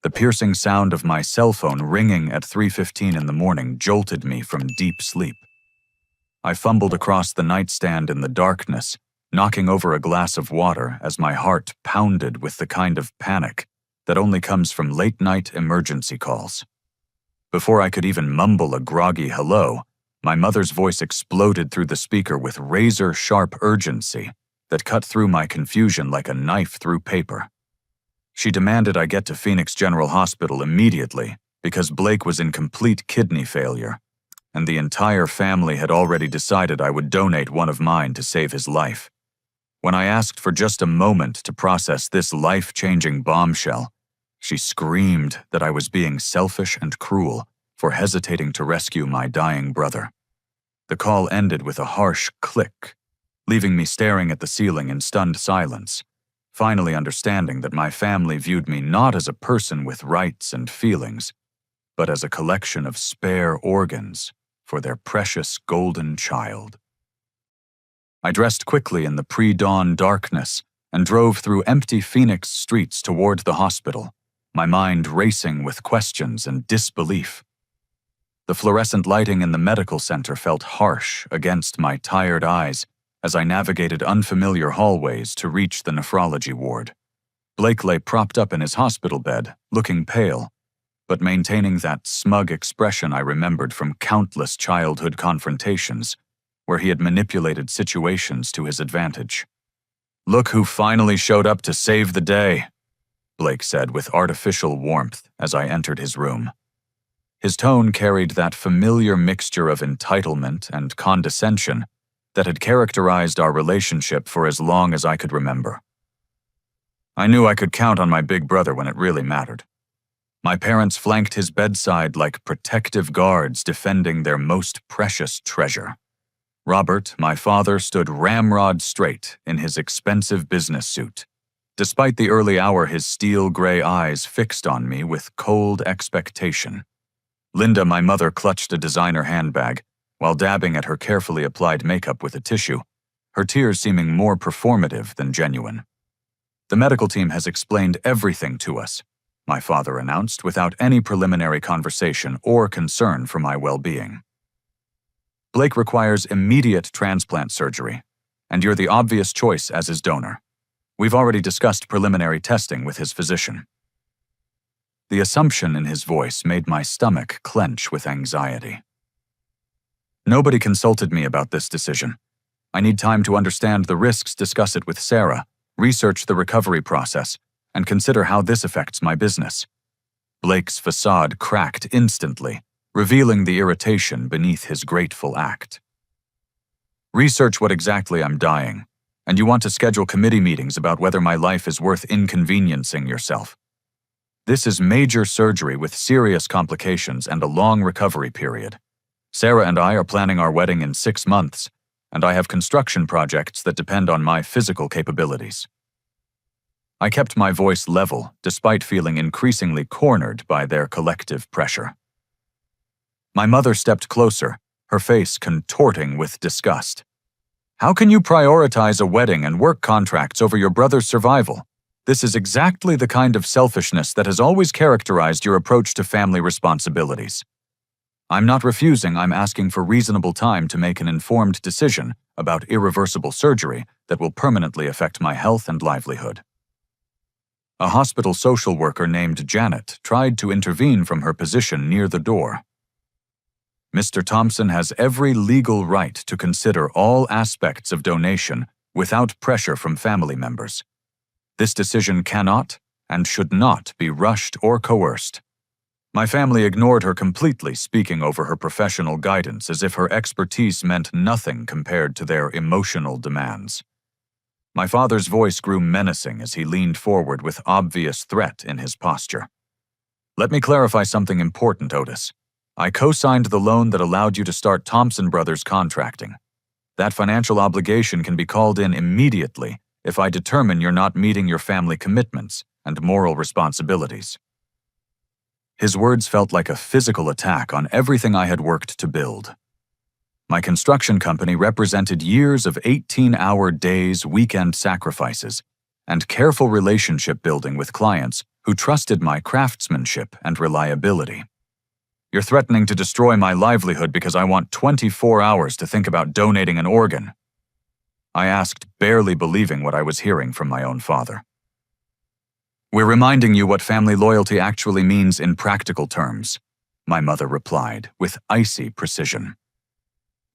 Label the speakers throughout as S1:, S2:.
S1: The piercing sound of my cell phone ringing at 3:15 in the morning jolted me from deep sleep. I fumbled across the nightstand in the darkness, knocking over a glass of water as my heart pounded with the kind of panic that only comes from late-night emergency calls. Before I could even mumble a groggy hello, my mother's voice exploded through the speaker with razor-sharp urgency that cut through my confusion like a knife through paper. She demanded I get to Phoenix General Hospital immediately because Blake was in complete kidney failure, and the entire family had already decided I would donate one of mine to save his life. When I asked for just a moment to process this life-changing bombshell, she screamed that I was being selfish and cruel for hesitating to rescue my dying brother. The call ended with a harsh click, leaving me staring at the ceiling in stunned silence, finally understanding that my family viewed me not as a person with rights and feelings, but as a collection of spare organs for their precious golden child. I dressed quickly in the pre-dawn darkness and drove through empty Phoenix streets toward the hospital, my mind racing with questions and disbelief. The fluorescent lighting in the medical center felt harsh against my tired eyes as I navigated unfamiliar hallways to reach the nephrology ward. Blake lay propped up in his hospital bed, looking pale, but maintaining that smug expression I remembered from countless childhood confrontations, where he had manipulated situations to his advantage. "Look who finally showed up to save the day," Blake said with artificial warmth as I entered his room. His tone carried that familiar mixture of entitlement and condescension that had characterized our relationship for as long as I could remember. I knew I could count on my big brother when it really mattered. My parents flanked his bedside like protective guards defending their most precious treasure. Robert, my father, stood ramrod straight in his expensive business suit, despite the early hour his steel-gray eyes fixed on me with cold expectation. Linda, my mother, clutched a designer handbag, while dabbing at her carefully applied makeup with a tissue, her tears seeming more performative than genuine. "The medical team has explained everything to us," my father announced without any preliminary conversation or concern for my well-being. "Blake requires immediate transplant surgery, and you're the obvious choice as his donor. We've already discussed preliminary testing with his physician." The assumption in his voice made my stomach clench with anxiety. "Nobody consulted me about this decision. I need time to understand the risks, discuss it with Sarah, research the recovery process, and consider how this affects my business." Blake's facade cracked instantly, revealing the irritation beneath his grateful act. "Research what exactly I'm dying, and you want to schedule committee meetings about whether my life is worth inconveniencing yourself. This is major surgery with serious complications and a long recovery period. Sarah and I are planning our wedding in 6 months, and I have construction projects that depend on my physical capabilities." I kept my voice level despite feeling increasingly cornered by their collective pressure. My mother stepped closer, her face contorting with disgust. "How can you prioritize a wedding and work contracts over your brother's survival? This is exactly the kind of selfishness that has always characterized your approach to family responsibilities. I'm not refusing, I'm asking for reasonable time to make an informed decision about irreversible surgery that will permanently affect my health and livelihood." A hospital social worker named Janet tried to intervene from her position near the door. "Mr. Thompson has every legal right to consider all aspects of donation without pressure from family members. This decision cannot and should not be rushed or coerced." My family ignored her completely, speaking over her professional guidance as if her expertise meant nothing compared to their emotional demands. My father's voice grew menacing as he leaned forward with obvious threat in his posture. "Let me clarify something important, Otis. I co-signed the loan that allowed you to start Thompson Brothers contracting. That financial obligation can be called in immediately if I determine you're not meeting your family commitments and moral responsibilities." His words felt like a physical attack on everything I had worked to build. My construction company represented years of 18-hour days, weekend sacrifices, and careful relationship building with clients who trusted my craftsmanship and reliability. "You're threatening to destroy my livelihood because I want 24 hours to think about donating an organ," I asked, barely believing what I was hearing from my own father. "We're reminding you what family loyalty actually means in practical terms," my mother replied with icy precision.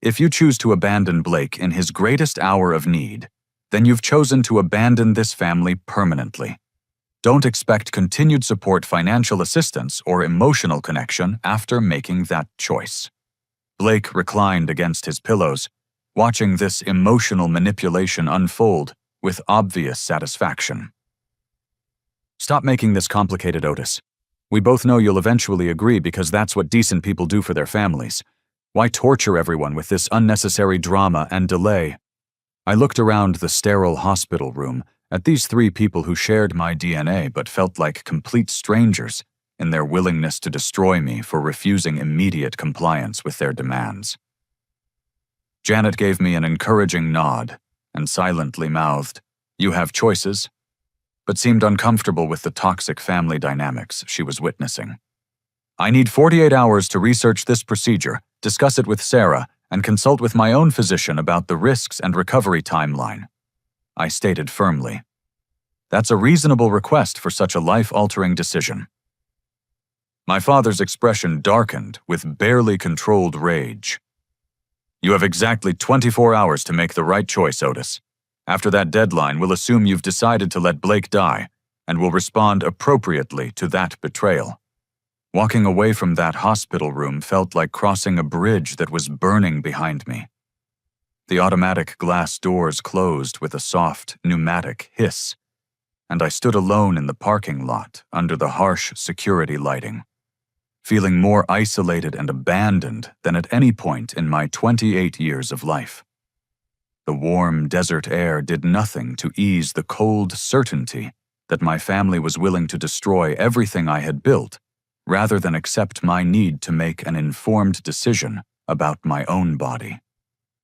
S1: "If you choose to abandon Blake in his greatest hour of need, then you've chosen to abandon this family permanently. Don't expect continued support, financial assistance, or emotional connection after making that choice." Blake reclined against his pillows, watching this emotional manipulation unfold with obvious satisfaction. "Stop making this complicated, Otis. We both know you'll eventually agree because that's what decent people do for their families. Why torture everyone with this unnecessary drama and delay?" I looked around the sterile hospital room at these three people who shared my DNA but felt like complete strangers in their willingness to destroy me for refusing immediate compliance with their demands. Janet gave me an encouraging nod and silently mouthed, "You have choices," but seemed uncomfortable with the toxic family dynamics she was witnessing. "I need 48 hours to research this procedure, discuss it with Sarah, and consult with my own physician about the risks and recovery timeline," I stated firmly. "That's a reasonable request for such a life-altering decision." My father's expression darkened with barely controlled rage. "You have exactly 24 hours to make the right choice, Otis. After that deadline, we'll assume you've decided to let Blake die, and will respond appropriately to that betrayal." Walking away from that hospital room felt like crossing a bridge that was burning behind me. The automatic glass doors closed with a soft, pneumatic hiss, and I stood alone in the parking lot under the harsh security lighting, feeling more isolated and abandoned than at any point in my 28 years of life. The warm desert air did nothing to ease the cold certainty that my family was willing to destroy everything I had built rather than accept my need to make an informed decision about my own body.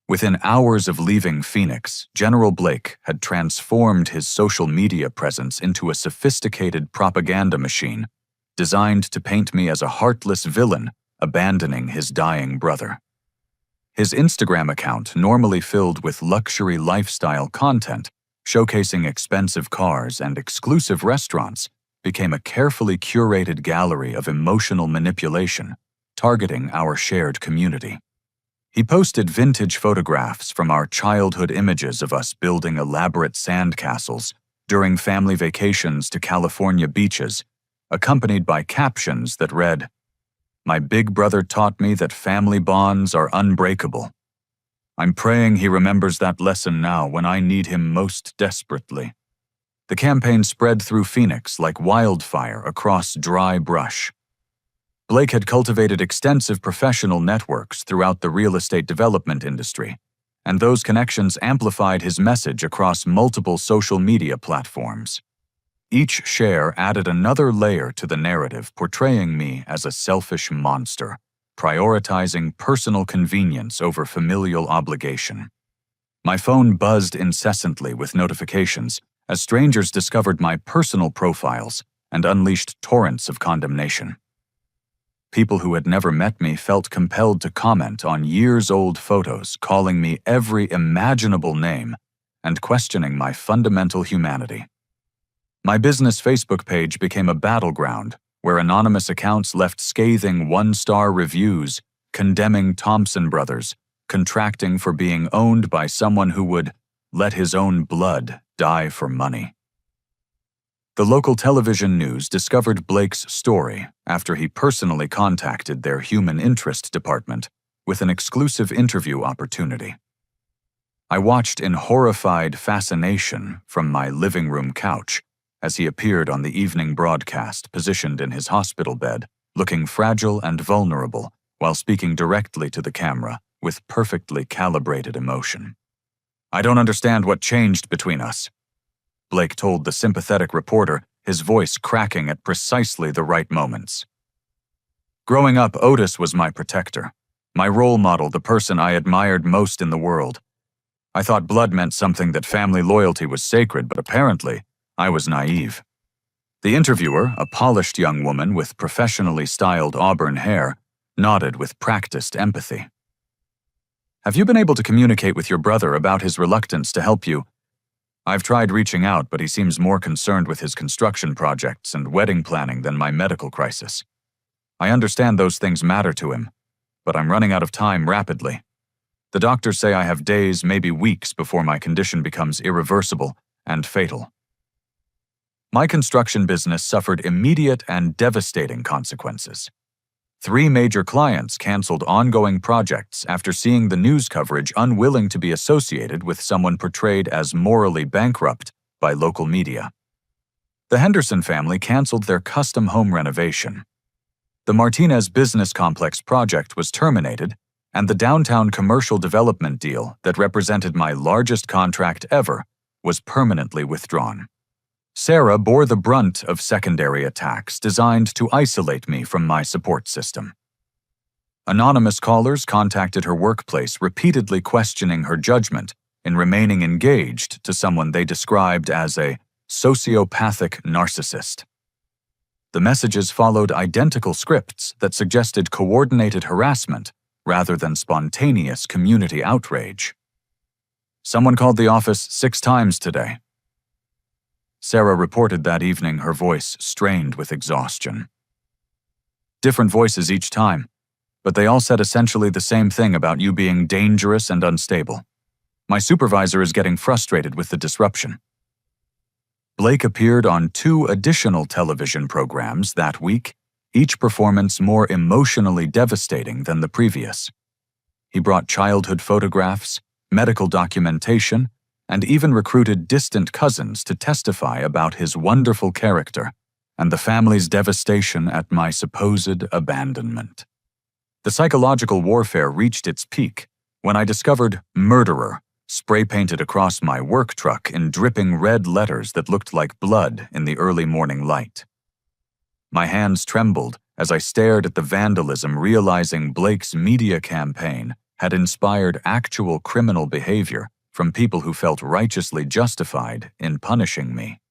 S1: Within hours of leaving Phoenix, General Blake had transformed his social media presence into a sophisticated propaganda machine designed to paint me as a heartless villain abandoning his dying brother. His Instagram account, normally filled with luxury lifestyle content, showcasing expensive cars and exclusive restaurants, became a carefully curated gallery of emotional manipulation, targeting our shared community. He posted vintage photographs from our childhood images of us building elaborate sandcastles during family vacations to California beaches, accompanied by captions that read, "My big brother taught me that family bonds are unbreakable. I'm praying he remembers that lesson now when I need him most desperately." The campaign spread through Phoenix like wildfire across dry brush. Blake had cultivated extensive professional networks throughout the real estate development industry, and those connections amplified his message across multiple social media platforms. Each share added another layer to the narrative, portraying me as a selfish monster, prioritizing personal convenience over familial obligation. My phone buzzed incessantly with notifications as strangers discovered my personal profiles and unleashed torrents of condemnation. People who had never met me felt compelled to comment on years-old photos, calling me every imaginable name and questioning my fundamental humanity. My business Facebook page became a battleground where anonymous accounts left scathing one-star reviews condemning Thompson brothers, contracting for being owned by someone who would let his own blood die for money. The local television news discovered Blake's story after he personally contacted their human interest department with an exclusive interview opportunity. I watched in horrified fascination from my living room couch as he appeared on the evening broadcast, positioned in his hospital bed, looking fragile and vulnerable while speaking directly to the camera with perfectly calibrated emotion. "I don't understand what changed between us," Blake told the sympathetic reporter, his voice cracking at precisely the right moments. "Growing up, Otis was my protector, my role model, the person I admired most in the world. I thought blood meant something, that family loyalty was sacred, but apparently I was naive. The interviewer, a polished young woman with professionally styled auburn hair, nodded with practiced empathy. "Have you been able to communicate with your brother about his reluctance to help you?" "I've tried reaching out, but he seems more concerned with his construction projects and wedding planning than my medical crisis. I understand those things matter to him, but I'm running out of time rapidly. The doctors say I have days, maybe weeks, before my condition becomes irreversible and fatal." My construction business suffered immediate and devastating consequences. 3 major clients canceled ongoing projects after seeing the news coverage unwilling to be associated with someone portrayed as morally bankrupt by local media. The Henderson family canceled their custom home renovation. The Martinez Business Complex project was terminated, and the downtown commercial development deal that represented my largest contract ever was permanently withdrawn. Sarah bore the brunt of secondary attacks designed to isolate me from my support system. Anonymous callers contacted her workplace, repeatedly questioning her judgment in remaining engaged to someone they described as a sociopathic narcissist. The messages followed identical scripts that suggested coordinated harassment rather than spontaneous community outrage. "Someone called the office 6 times today." Sarah reported that evening, her voice strained with exhaustion. "Different voices each time, but they all said essentially the same thing about you being dangerous and unstable. My supervisor is getting frustrated with the disruption." Blake appeared on 2 additional television programs that week, each performance more emotionally devastating than the previous. He brought childhood photographs, medical documentation, and even recruited distant cousins to testify about his wonderful character and the family's devastation at my supposed abandonment. The psychological warfare reached its peak when I discovered "murderer" spray-painted across my work truck in dripping red letters that looked like blood in the early morning light. My hands trembled as I stared at the vandalism, realizing Blake's media campaign had inspired actual criminal behavior from people who felt righteously justified in punishing me.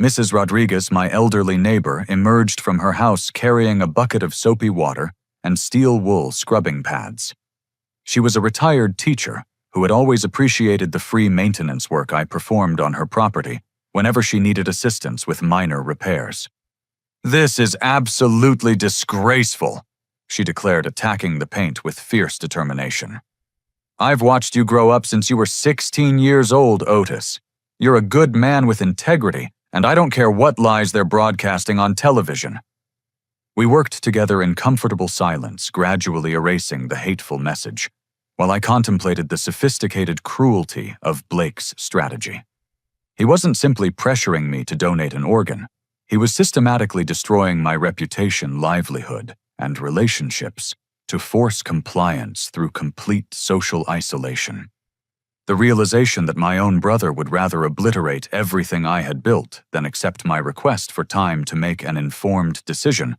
S1: Mrs. Rodriguez, my elderly neighbor, emerged from her house carrying a bucket of soapy water and steel wool scrubbing pads. She was a retired teacher who had always appreciated the free maintenance work I performed on her property whenever she needed assistance with minor repairs. "This is absolutely disgraceful," she declared, attacking the paint with fierce determination. "I've watched you grow up since you were 16 years old, Otis. You're a good man with integrity, and I don't care what lies they're broadcasting on television." We worked together in comfortable silence, gradually erasing the hateful message, while I contemplated the sophisticated cruelty of Blake's strategy. He wasn't simply pressuring me to donate an organ. He was systematically destroying my reputation, livelihood, and relationships to force compliance through complete social isolation. The realization that my own brother would rather obliterate everything I had built than accept my request for time to make an informed decision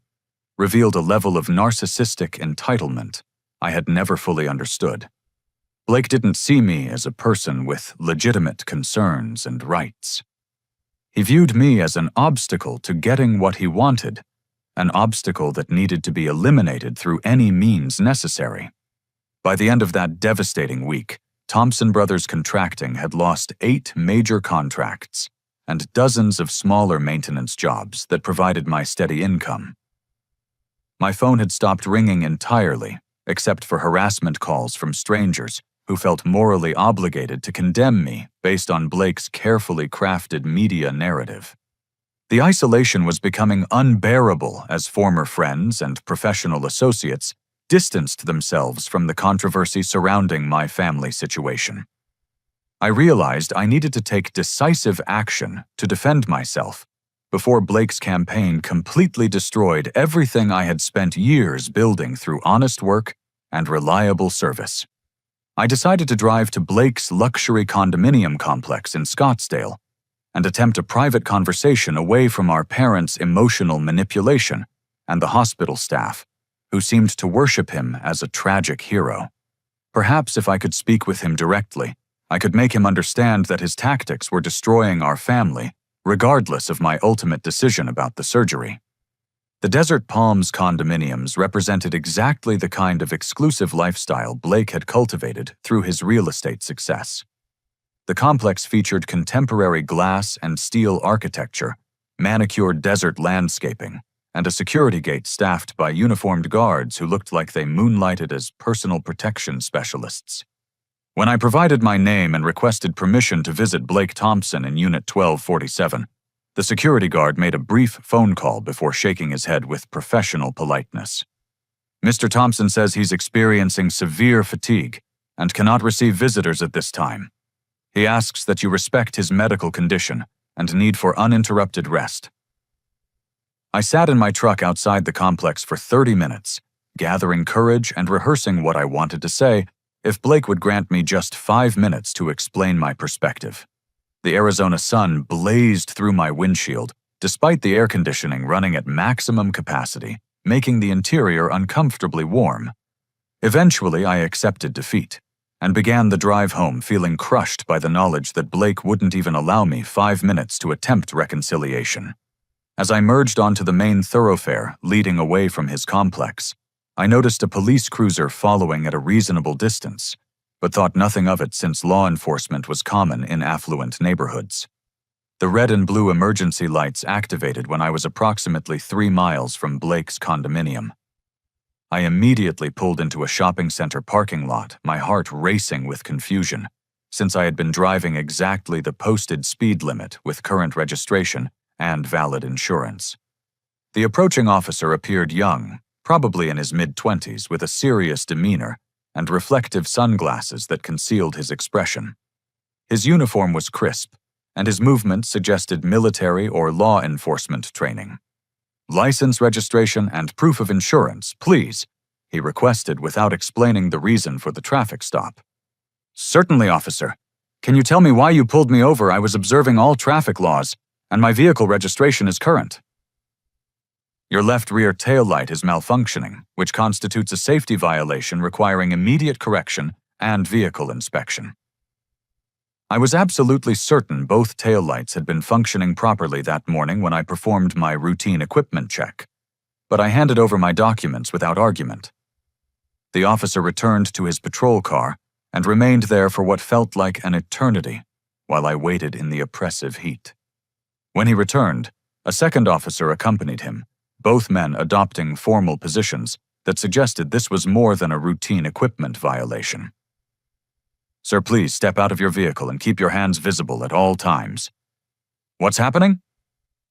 S1: revealed a level of narcissistic entitlement I had never fully understood. Blake didn't see me as a person with legitimate concerns and rights. He viewed me as an obstacle to getting what he wanted, an obstacle that needed to be eliminated through any means necessary. By the end of that devastating week, Thompson Brothers Contracting had lost 8 major contracts and dozens of smaller maintenance jobs that provided my steady income. My phone had stopped ringing entirely, except for harassment calls from strangers who felt morally obligated to condemn me based on Blake's carefully crafted media narrative. The isolation was becoming unbearable as former friends and professional associates distanced themselves from the controversy surrounding my family situation. I realized I needed to take decisive action to defend myself before Blake's campaign completely destroyed everything I had spent years building through honest work and reliable service. I decided to drive to Blake's luxury condominium complex in Scottsdale and attempt a private conversation away from our parents' emotional manipulation and the hospital staff, who seemed to worship him as a tragic hero. Perhaps if I could speak with him directly, I could make him understand that his tactics were destroying our family regardless of my ultimate decision about the surgery. The Desert Palms condominiums represented exactly the kind of exclusive lifestyle Blake had cultivated through his real estate success. The complex featured contemporary glass and steel architecture, manicured desert landscaping, and a security gate staffed by uniformed guards who looked like they moonlighted as personal protection specialists. When I provided my name and requested permission to visit Blake Thompson in Unit 1247, the security guard made a brief phone call before shaking his head with professional politeness. "Mr. Thompson says he's experiencing severe fatigue and cannot receive visitors at this time. He asks that you respect his medical condition and need for uninterrupted rest." I sat in my truck outside the complex for 30 minutes, gathering courage and rehearsing what I wanted to say if Blake would grant me just 5 minutes to explain my perspective. The Arizona sun blazed through my windshield, despite the air conditioning running at maximum capacity, making the interior uncomfortably warm. Eventually, I accepted defeat and began the drive home feeling crushed by the knowledge that Blake wouldn't even allow me 5 minutes to attempt reconciliation. As I merged onto the main thoroughfare leading away from his complex, I noticed a police cruiser following at a reasonable distance, but thought nothing of it since law enforcement was common in affluent neighborhoods. The red and blue emergency lights activated when I was approximately 3 miles from Blake's condominium. I immediately pulled into a shopping center parking lot, my heart racing with confusion, since I had been driving exactly the posted speed limit with current registration and valid insurance. The approaching officer appeared young, probably in his mid-20s, with a serious demeanor and reflective sunglasses that concealed his expression. His uniform was crisp, and his movement suggested military or law enforcement training. "License registration and proof of insurance, please," he requested without explaining the reason for the traffic stop. "Certainly, officer. Can you tell me why you pulled me over? I was observing all traffic laws, and my vehicle registration is current." "Your left rear tail light is malfunctioning, which constitutes a safety violation requiring immediate correction and vehicle inspection." I was absolutely certain both tail lights had been functioning properly that morning when I performed my routine equipment check, but I handed over my documents without argument. The officer returned to his patrol car and remained there for what felt like an eternity while I waited in the oppressive heat. When he returned, a second officer accompanied him, both men adopting formal positions that suggested this was more than a routine equipment violation. "Sir, please step out of your vehicle and keep your hands visible at all times." "What's happening?"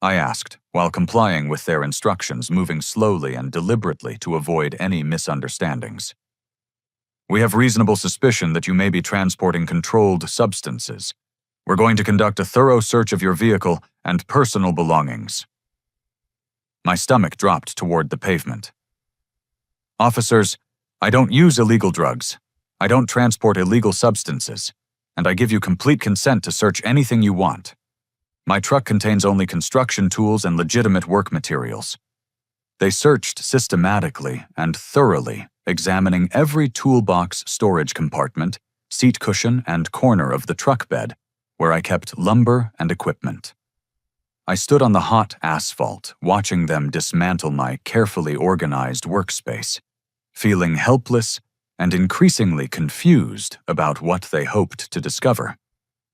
S1: I asked, while complying with their instructions, moving slowly and deliberately to avoid any misunderstandings. "We have reasonable suspicion that you may be transporting controlled substances. We're going to conduct a thorough search of your vehicle and personal belongings." My stomach dropped toward the pavement. "Officers, I don't use illegal drugs. I don't transport illegal substances, and I give you complete consent to search anything you want. My truck contains only construction tools and legitimate work materials." They searched systematically and thoroughly, examining every toolbox, storage compartment, seat cushion, and corner of the truck bed, where I kept lumber and equipment. I stood on the hot asphalt, watching them dismantle my carefully organized workspace, feeling helpless and increasingly confused about what they hoped to discover.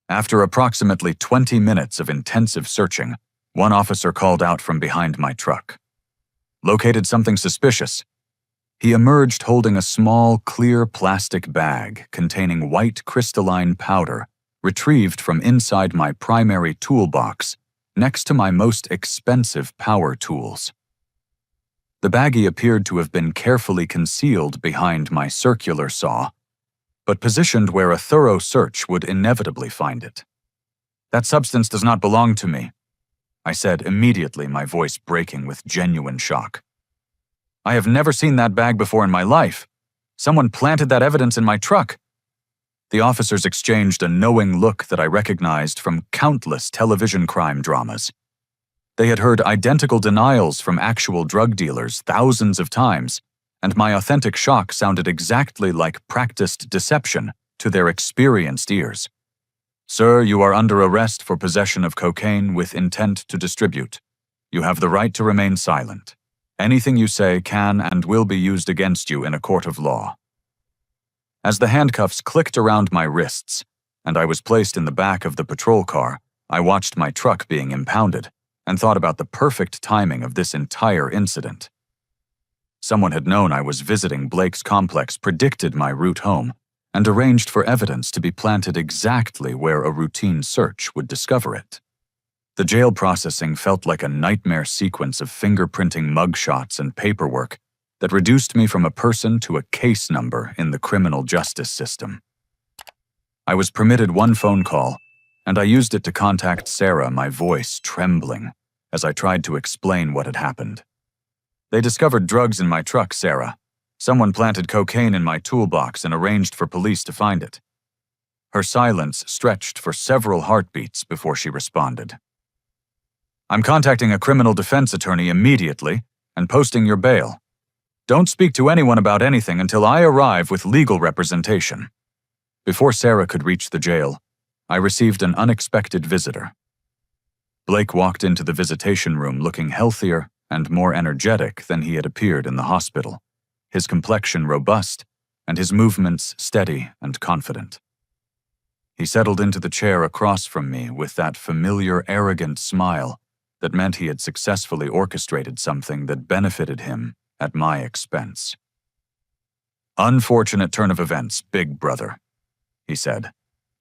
S1: After approximately 20 minutes of intensive searching, one officer called out from behind my truck. "Located something suspicious." He emerged holding a small, clear plastic bag containing white crystalline powder retrieved from inside my primary toolbox next to my most expensive power tools. The baggie appeared to have been carefully concealed behind my circular saw, but positioned where a thorough search would inevitably find it. "That substance does not belong to me," I said immediately, my voice breaking with genuine shock. "I have never seen that bag before in my life. Someone planted that evidence in my truck." The officers exchanged a knowing look that I recognized from countless television crime dramas. They had heard identical denials from actual drug dealers thousands of times, and my authentic shock sounded exactly like practiced deception to their experienced ears. Sir, you are under arrest for possession of cocaine with intent to distribute. You have the right to remain silent. Anything you say can and will be used against you in a court of law. As the handcuffs clicked around my wrists, and I was placed in the back of the patrol car, I watched my truck being impounded and thought about the perfect timing of this entire incident. Someone had known I was visiting Blake's complex, predicted my route home, and arranged for evidence to be planted exactly where a routine search would discover it. The jail processing felt like a nightmare sequence of fingerprinting mugshots and paperwork that reduced me from a person to a case number in the criminal justice system. I was permitted one phone call, and I used it to contact Sarah, my voice trembling, as I tried to explain what had happened. They discovered drugs in my truck, Sarah. Someone planted cocaine in my toolbox and arranged for police to find it. Her silence stretched for several heartbeats before she responded. I'm contacting a criminal defense attorney immediately and posting your bail. Don't speak to anyone about anything until I arrive with legal representation. Before Sarah could reach the jail, I received an unexpected visitor. Blake walked into the visitation room looking healthier and more energetic than he had appeared in the hospital, his complexion robust and his movements steady and confident. He settled into the chair across from me with that familiar, arrogant smile that meant he had successfully orchestrated something that benefited him at my expense. Unfortunate turn of events, big brother, he said,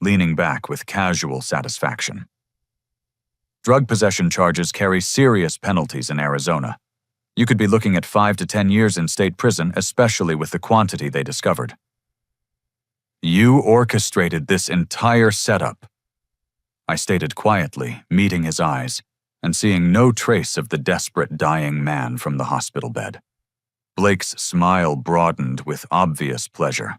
S1: leaning back with casual satisfaction. Drug possession charges carry serious penalties in Arizona. You could be looking at 5 to 10 years in state prison, especially with the quantity they discovered. You orchestrated this entire setup, I stated quietly, meeting his eyes, and seeing no trace of the desperate dying man from the hospital bed. Blake's smile broadened with obvious pleasure.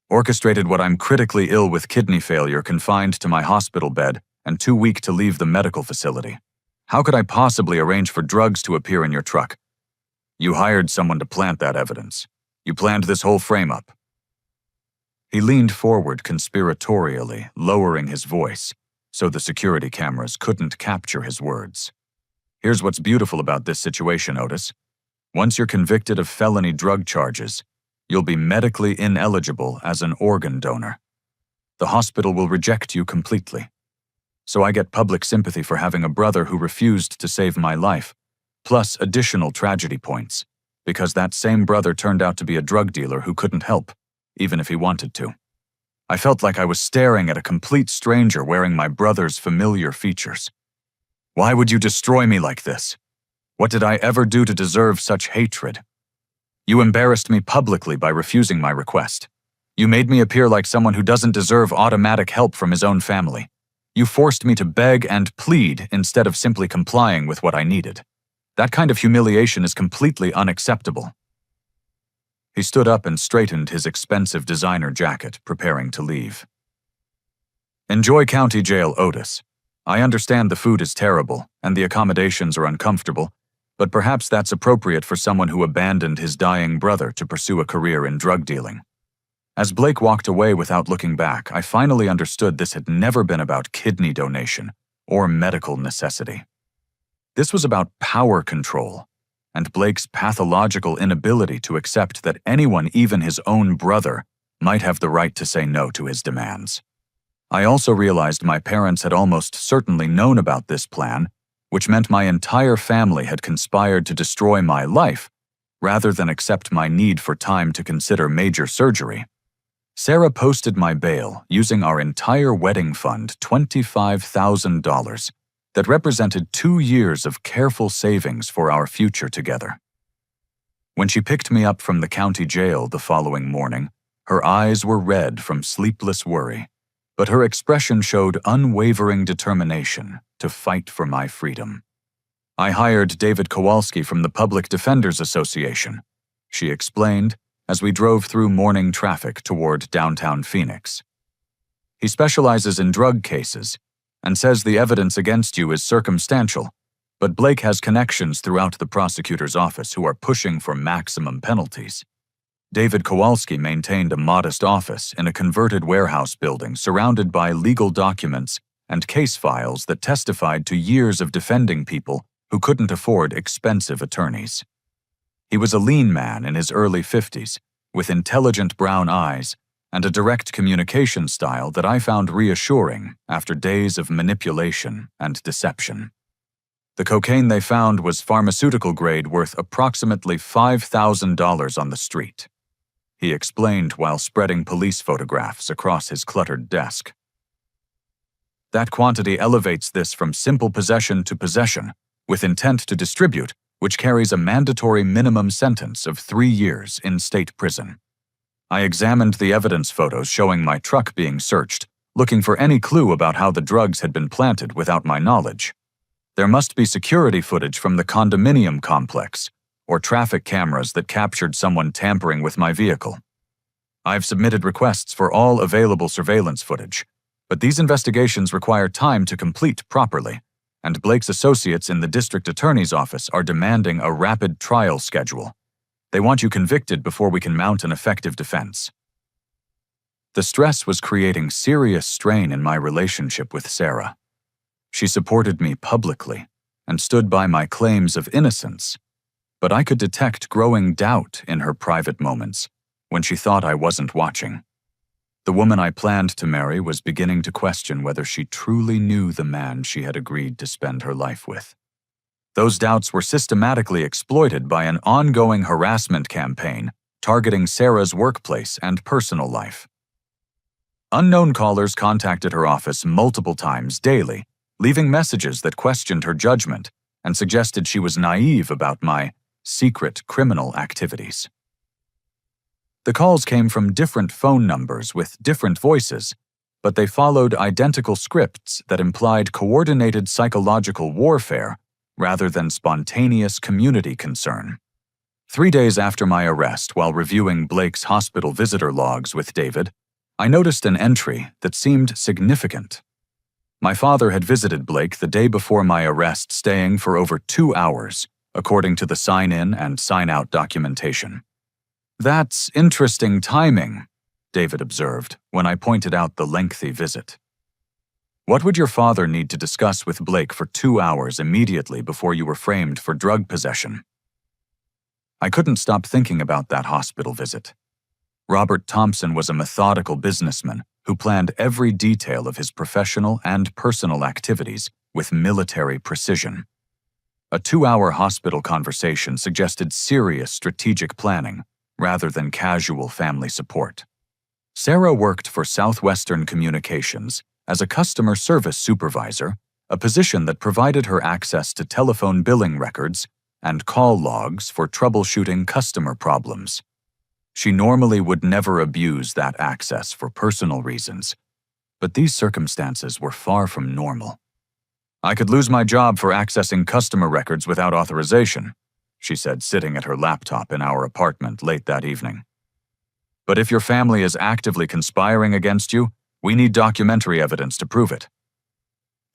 S1: Orchestrated what I'm critically ill with kidney failure, confined to my hospital bed, and too weak to leave the medical facility. How could I possibly arrange for drugs to appear in your truck? You hired someone to plant that evidence. You planned this whole frame-up. He leaned forward conspiratorially, lowering his voice, so the security cameras couldn't capture his words. Here's what's beautiful about this situation, Otis. Once you're convicted of felony drug charges, you'll be medically ineligible as an organ donor. The hospital will reject you completely. So I get public sympathy for having a brother who refused to save my life, plus additional tragedy points, because that same brother turned out to be a drug dealer who couldn't help, even if he wanted to. I felt like I was staring at a complete stranger wearing my brother's familiar features. Why would you destroy me like this? What did I ever do to deserve such hatred? You embarrassed me publicly by refusing my request. You made me appear like someone who doesn't deserve automatic help from his own family. You forced me to beg and plead instead of simply complying with what I needed. That kind of humiliation is completely unacceptable. He stood up and straightened his expensive designer jacket, preparing to leave. Enjoy county jail, Otis. I understand the food is terrible and the accommodations are uncomfortable, but perhaps that's appropriate for someone who abandoned his dying brother to pursue a career in drug dealing. As Blake walked away without looking back, I finally understood this had never been about kidney donation or medical necessity. This was about power control, and Blake's pathological inability to accept that anyone, even his own brother, might have the right to say no to his demands. I also realized my parents had almost certainly known about this plan, which meant my entire family had conspired to destroy my life, rather than accept my need for time to consider major surgery. Sarah posted my bail using our entire wedding fund, $25,000, that represented 2 years of careful savings for our future together. When she picked me up from the county jail the following morning, her eyes were red from sleepless worry, but her expression showed unwavering determination to fight for my freedom. I hired David Kowalski from the Public Defenders Association, she explained as we drove through morning traffic toward downtown Phoenix. He specializes in drug cases and says the evidence against you is circumstantial, but Blake has connections throughout the prosecutor's office who are pushing for maximum penalties. David Kowalski maintained a modest office in a converted warehouse building surrounded by legal documents and case files that testified to years of defending people who couldn't afford expensive attorneys. He was a lean man in his early 50s, with intelligent brown eyes and a direct communication style that I found reassuring after days of manipulation and deception. The cocaine they found was pharmaceutical grade worth approximately $5,000 on the street, he explained while spreading police photographs across his cluttered desk. That quantity elevates this from simple possession to possession, with intent to distribute, which carries a mandatory minimum sentence of 3 years in state prison. I examined the evidence photos showing my truck being searched, looking for any clue about how the drugs had been planted without my knowledge. There must be security footage from the condominium complex, or traffic cameras that captured someone tampering with my vehicle. I've submitted requests for all available surveillance footage, but these investigations require time to complete properly, and Blake's associates in the district attorney's office are demanding a rapid trial schedule. They want you convicted before we can mount an effective defense. The stress was creating serious strain in my relationship with Sarah. She supported me publicly and stood by my claims of innocence, but I could detect growing doubt in her private moments when she thought I wasn't watching. The woman I planned to marry was beginning to question whether she truly knew the man she had agreed to spend her life with. Those doubts were systematically exploited by an ongoing harassment campaign targeting Sarah's workplace and personal life. Unknown callers contacted her office multiple times daily, leaving messages that questioned her judgment and suggested she was naive about my secret criminal activities. The calls came from different phone numbers with different voices, but they followed identical scripts that implied coordinated psychological warfare rather than spontaneous community concern. 3 days after my arrest, while reviewing Blake's hospital visitor logs with David, I noticed an entry that seemed significant. My father had visited Blake the day before my arrest, staying for over 2 hours, according to the sign-in and sign-out documentation. "That's interesting timing," David observed when I pointed out the lengthy visit. "What would your father need to discuss with Blake for 2 hours immediately before you were framed for drug possession?" I couldn't stop thinking about that hospital visit. Robert Thompson was a methodical businessman who planned every detail of his professional and personal activities with military precision. A 2-hour hospital conversation suggested serious strategic planning rather than casual family support. Sarah worked for Southwestern Communications as a customer service supervisor, a position that provided her access to telephone billing records and call logs for troubleshooting customer problems. She normally would never abuse that access for personal reasons, but these circumstances were far from normal. "I could lose my job for accessing customer records without authorization," she said, sitting at her laptop in our apartment late that evening. "But if your family is actively conspiring against you, we need documentary evidence to prove it."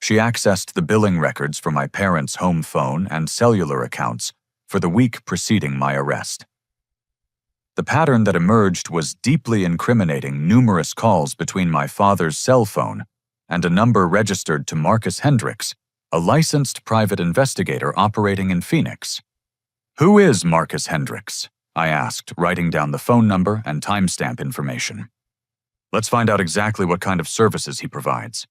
S1: She accessed the billing records for my parents' home phone and cellular accounts for the week preceding my arrest. The pattern that emerged was deeply incriminating numerous calls between my father's cell phone and a number registered to Marcus Hendricks, a licensed private investigator operating in Phoenix. "Who is Marcus Hendricks?" I asked, writing down the phone number and timestamp information. "Let's find out exactly what kind of services he provides."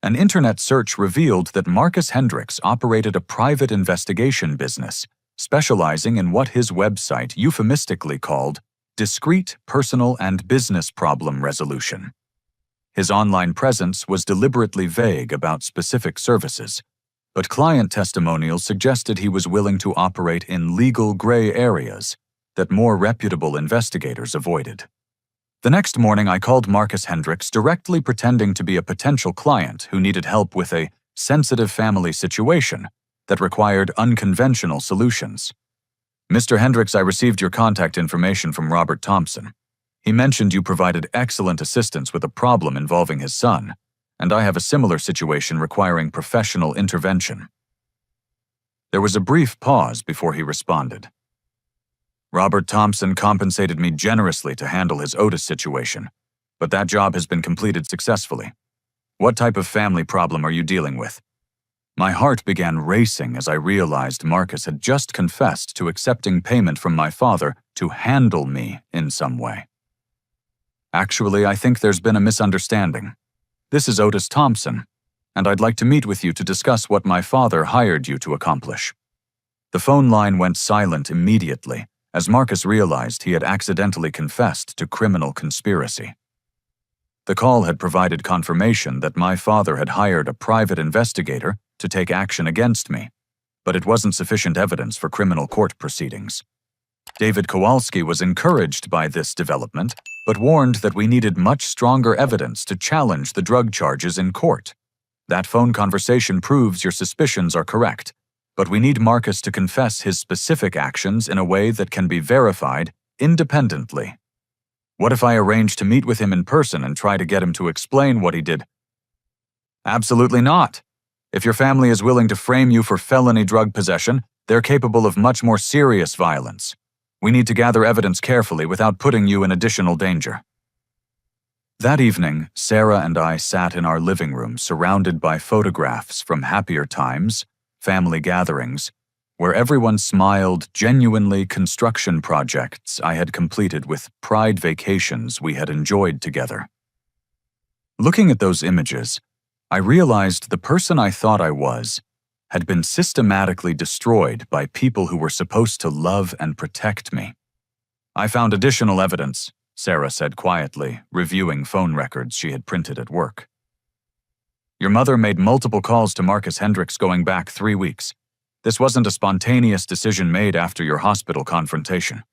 S1: An internet search revealed that Marcus Hendricks operated a private investigation business, specializing in what his website euphemistically called discrete personal and business problem resolution. His online presence was deliberately vague about specific services, but client testimonials suggested he was willing to operate in legal gray areas that more reputable investigators avoided. The next morning, I called Marcus Hendricks directly, pretending to be a potential client who needed help with a sensitive family situation that required unconventional solutions. "Mr. Hendricks, I received your contact information from Robert Thompson. He mentioned you provided excellent assistance with a problem involving his son, and I have a similar situation requiring professional intervention." There was a brief pause before he responded. Robert Thompson compensated me generously to handle his Otis situation, but that job has been completed successfully. What type of family problem are you dealing with? My heart began racing as I realized Marcus had just confessed to accepting payment from my father to handle me in some way. Actually, I think there's been a misunderstanding. This is Otis Thompson, and I'd like to meet with you to discuss what my father hired you to accomplish. The phone line went silent immediately as Marcus realized he had accidentally confessed to criminal conspiracy. The call had provided confirmation that my father had hired a private investigator to take action against me, but it wasn't sufficient evidence for criminal court proceedings. David Kowalski was encouraged by this development, but warned that we needed much stronger evidence to challenge the drug charges in court. That phone conversation proves your suspicions are correct, but we need Marcus to confess his specific actions in a way that can be verified independently. What if I arrange to meet with him in person and try to get him to explain what he did? Absolutely not. If your family is willing to frame you for felony drug possession, they're capable of much more serious violence. We need to gather evidence carefully without putting you in additional danger. That evening, Sarah and I sat in our living room surrounded by photographs from happier times, family gatherings, where everyone smiled genuinely construction projects I had completed with pride vacations we had enjoyed together. Looking at those images, I realized the person I thought I was had been systematically destroyed by people who were supposed to love and protect me. I found additional evidence, Sarah said quietly, reviewing phone records she had printed at work. Your mother made multiple calls to Marcus Hendricks going back 3 weeks. This wasn't a spontaneous decision made after your hospital confrontation.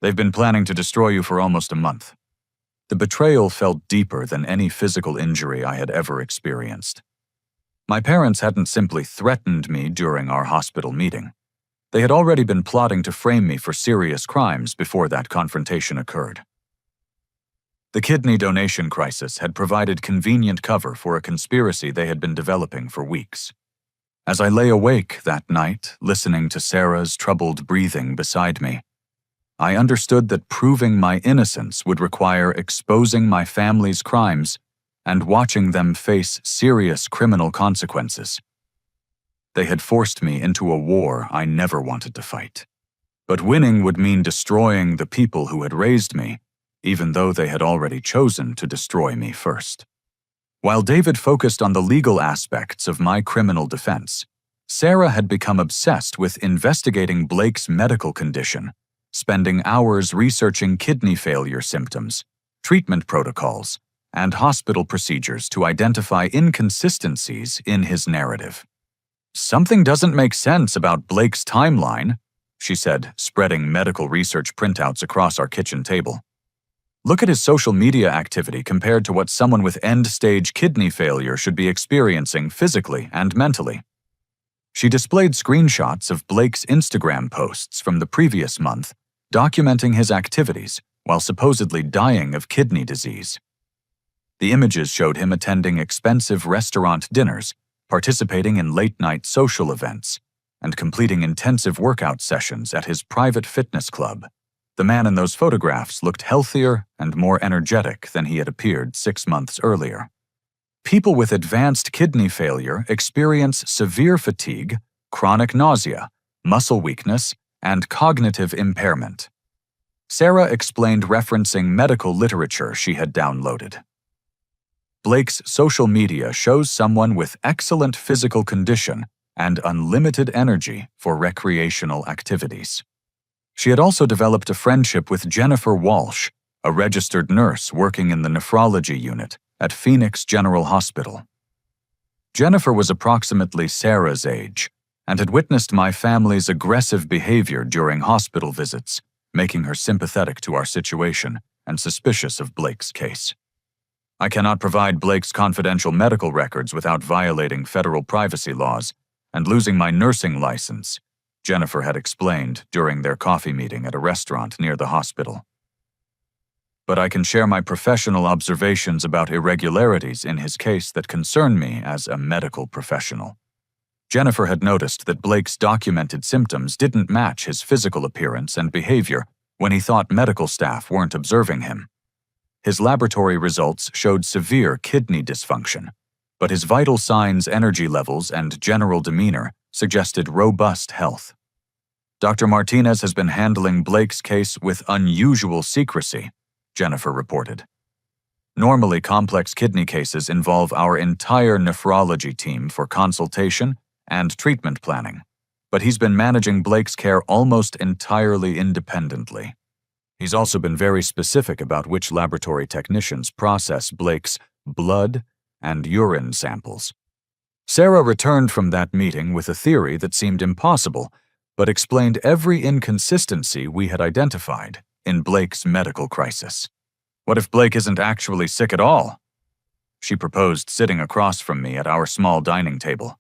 S1: They've been planning to destroy you for almost a month. The betrayal felt deeper than any physical injury I had ever experienced. My parents hadn't simply threatened me during our hospital meeting. They had already been plotting to frame me for serious crimes before that confrontation occurred. The kidney donation crisis had provided convenient cover for a conspiracy they had been developing for weeks. As I lay awake that night, listening to Sarah's troubled breathing beside me, I understood that proving my innocence would require exposing my family's crimes and watching them face serious criminal consequences. They had forced me into a war I never wanted to fight. But winning would mean destroying the people who had raised me, even though they had already chosen to destroy me first. While David focused on the legal aspects of my criminal defense, Sarah had become obsessed with investigating Blake's medical condition, spending hours researching kidney failure symptoms, treatment protocols, and hospital procedures to identify inconsistencies in his narrative. Something doesn't make sense about Blake's timeline, she said, spreading medical research printouts across our kitchen table. Look at his social media activity compared to what someone with end-stage kidney failure should be experiencing physically and mentally. She displayed screenshots of Blake's Instagram posts from the previous month, documenting his activities while supposedly dying of kidney disease. The images showed him attending expensive restaurant dinners, participating in late-night social events, and completing intensive workout sessions at his private fitness club. The man in those photographs looked healthier and more energetic than he had appeared 6 months earlier. People with advanced kidney failure experience severe fatigue, chronic nausea, muscle weakness, and cognitive impairment. Sarah explained, referencing medical literature she had downloaded. Blake's social media shows someone with excellent physical condition and unlimited energy for recreational activities. She had also developed a friendship with Jennifer Walsh, a registered nurse working in the nephrology unit at Phoenix General Hospital. Jennifer was approximately Sarah's age and had witnessed my family's aggressive behavior during hospital visits, making her sympathetic to our situation and suspicious of Blake's case. I cannot provide Blake's confidential medical records without violating federal privacy laws and losing my nursing license, Jennifer had explained during their coffee meeting at a restaurant near the hospital. But I can share my professional observations about irregularities in his case that concern me as a medical professional. Jennifer had noticed that Blake's documented symptoms didn't match his physical appearance and behavior when he thought medical staff weren't observing him. His laboratory results showed severe kidney dysfunction, but his vital signs, energy levels, and general demeanor suggested robust health. Dr. Martinez has been handling Blake's case with unusual secrecy, Jennifer reported. Normally, complex kidney cases involve our entire nephrology team for consultation and treatment planning, but he's been managing Blake's care almost entirely independently. He's also been very specific about which laboratory technicians process Blake's blood and urine samples. Sarah returned from that meeting with a theory that seemed impossible, but explained every inconsistency we had identified in Blake's medical crisis. What if Blake isn't actually sick at all? She proposed, sitting across from me at our small dining table.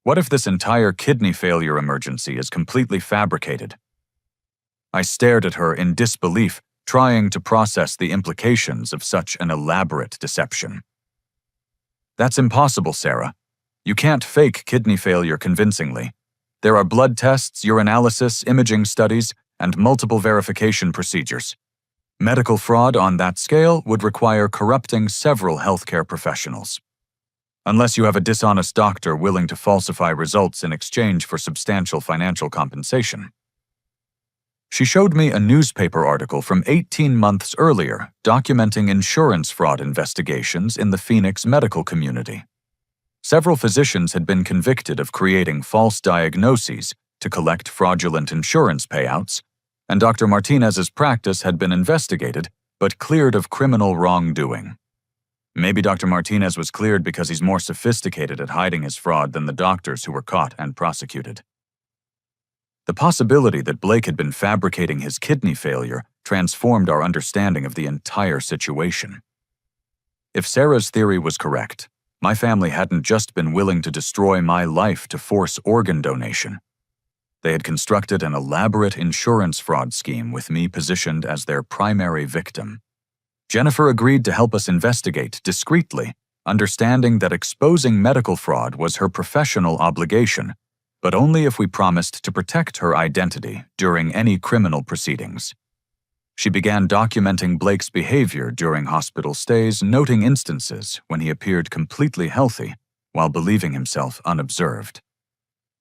S1: What if this entire kidney failure emergency is completely fabricated? I stared at her in disbelief, trying to process the implications of such an elaborate deception. That's impossible, Sarah. You can't fake kidney failure convincingly. There are blood tests, urinalysis, imaging studies, and multiple verification procedures. Medical fraud on that scale would require corrupting several healthcare professionals. Unless you have a dishonest doctor willing to falsify results in exchange for substantial financial compensation. She showed me a newspaper article from 18 months earlier documenting insurance fraud investigations in the Phoenix medical community. Several physicians had been convicted of creating false diagnoses to collect fraudulent insurance payouts, and Dr. Martinez's practice had been investigated but cleared of criminal wrongdoing. Maybe Dr. Martinez was cleared because he's more sophisticated at hiding his fraud than the doctors who were caught and prosecuted. The possibility that Blake had been fabricating his kidney failure transformed our understanding of the entire situation. If Sarah's theory was correct, my family hadn't just been willing to destroy my life to force organ donation. They had constructed an elaborate insurance fraud scheme with me positioned as their primary victim. Jennifer agreed to help us investigate discreetly, understanding that exposing medical fraud was her professional obligation, but only if we promised to protect her identity during any criminal proceedings. She began documenting Blake's behavior during hospital stays, noting instances when he appeared completely healthy while believing himself unobserved.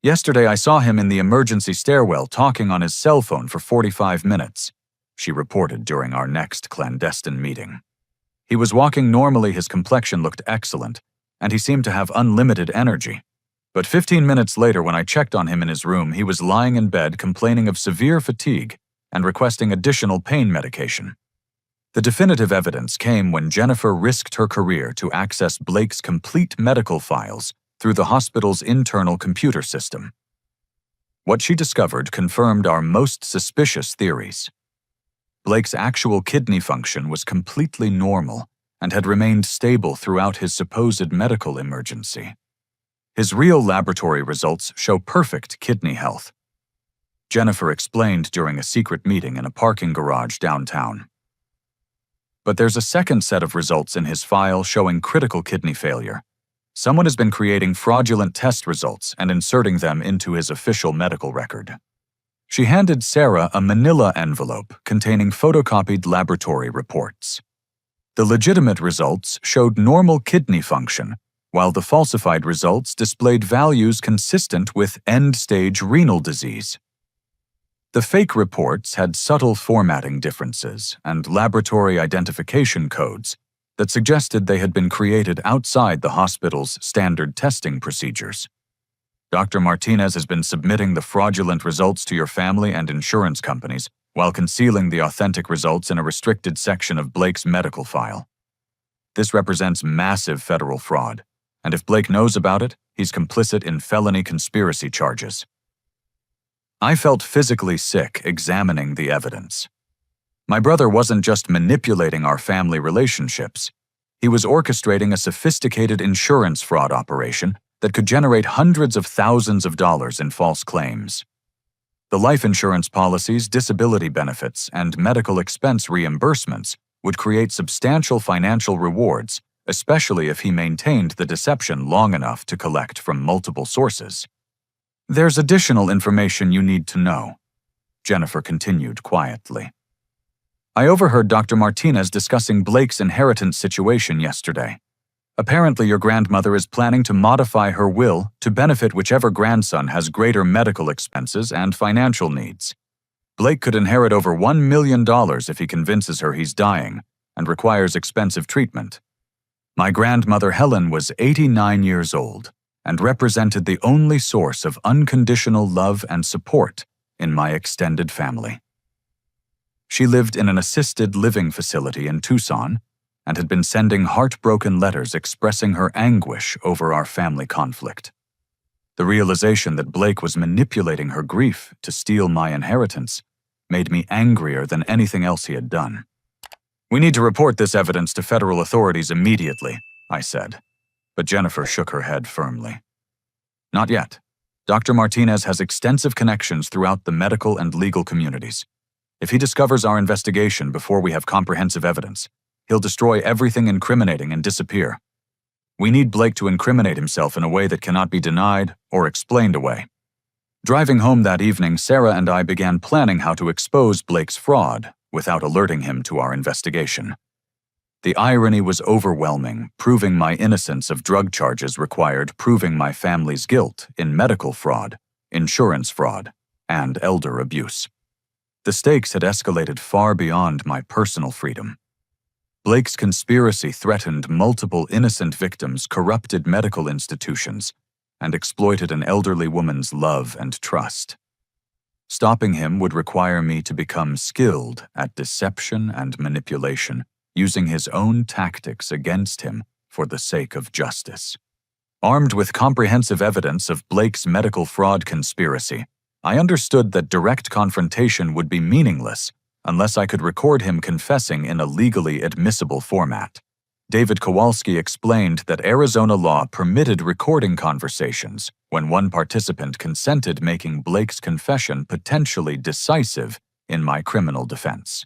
S1: Yesterday, I saw him in the emergency stairwell talking on his cell phone for 45 minutes, she reported during our next clandestine meeting. He was walking normally, his complexion looked excellent, and he seemed to have unlimited energy. But 15 minutes later, when I checked on him in his room, he was lying in bed complaining of severe fatigue and requesting additional pain medication. The definitive evidence came when Jennifer risked her career to access Blake's complete medical files through the hospital's internal computer system. What she discovered confirmed our most suspicious theories. Blake's actual kidney function was completely normal and had remained stable throughout his supposed medical emergency. His real laboratory results show perfect kidney health. Jennifer explained during a secret meeting in a parking garage downtown. But there's a second set of results in his file showing critical kidney failure. Someone has been creating fraudulent test results and inserting them into his official medical record. She handed Sarah a manila envelope containing photocopied laboratory reports. The legitimate results showed normal kidney function, while the falsified results displayed values consistent with end-stage renal disease. The fake reports had subtle formatting differences and laboratory identification codes that suggested they had been created outside the hospital's standard testing procedures. Dr. Martinez has been submitting the fraudulent results to your family and insurance companies while concealing the authentic results in a restricted section of Blake's medical file. This represents massive federal fraud, and if Blake knows about it, he's complicit in felony conspiracy charges. I felt physically sick examining the evidence. My brother wasn't just manipulating our family relationships. He was orchestrating a sophisticated insurance fraud operation that could generate hundreds of thousands of dollars in false claims. The life insurance policies, disability benefits, and medical expense reimbursements would create substantial financial rewards, especially if he maintained the deception long enough to collect from multiple sources. There's additional information you need to know. Jennifer continued quietly. I overheard Dr. Martinez discussing Blake's inheritance situation yesterday. Apparently, your grandmother is planning to modify her will to benefit whichever grandson has greater medical expenses and financial needs. Blake could inherit over $1 million if he convinces her he's dying and requires expensive treatment. My grandmother Helen was 89 years old and represented the only source of unconditional love and support in my extended family. She lived in an assisted living facility in Tucson and had been sending heartbroken letters expressing her anguish over our family conflict. The realization that Blake was manipulating her grief to steal my inheritance made me angrier than anything else he had done. We need to report this evidence to federal authorities immediately, I said, but Jennifer shook her head firmly. Not yet. Dr. Martinez has extensive connections throughout the medical and legal communities. If he discovers our investigation before we have comprehensive evidence, he'll destroy everything incriminating and disappear. We need Blake to incriminate himself in a way that cannot be denied or explained away. Driving home that evening, Sarah and I began planning how to expose Blake's fraud without alerting him to our investigation. The irony was overwhelming. Proving my innocence of drug charges required proving my family's guilt in medical fraud, insurance fraud, and elder abuse. The stakes had escalated far beyond my personal freedom. Blake's conspiracy threatened multiple innocent victims, corrupted medical institutions, and exploited an elderly woman's love and trust. Stopping him would require me to become skilled at deception and manipulation, using his own tactics against him for the sake of justice. Armed with comprehensive evidence of Blake's medical fraud conspiracy, I understood that direct confrontation would be meaningless unless I could record him confessing in a legally admissible format. David Kowalski explained that Arizona law permitted recording conversations when one participant consented, making Blake's confession potentially decisive in my criminal defense.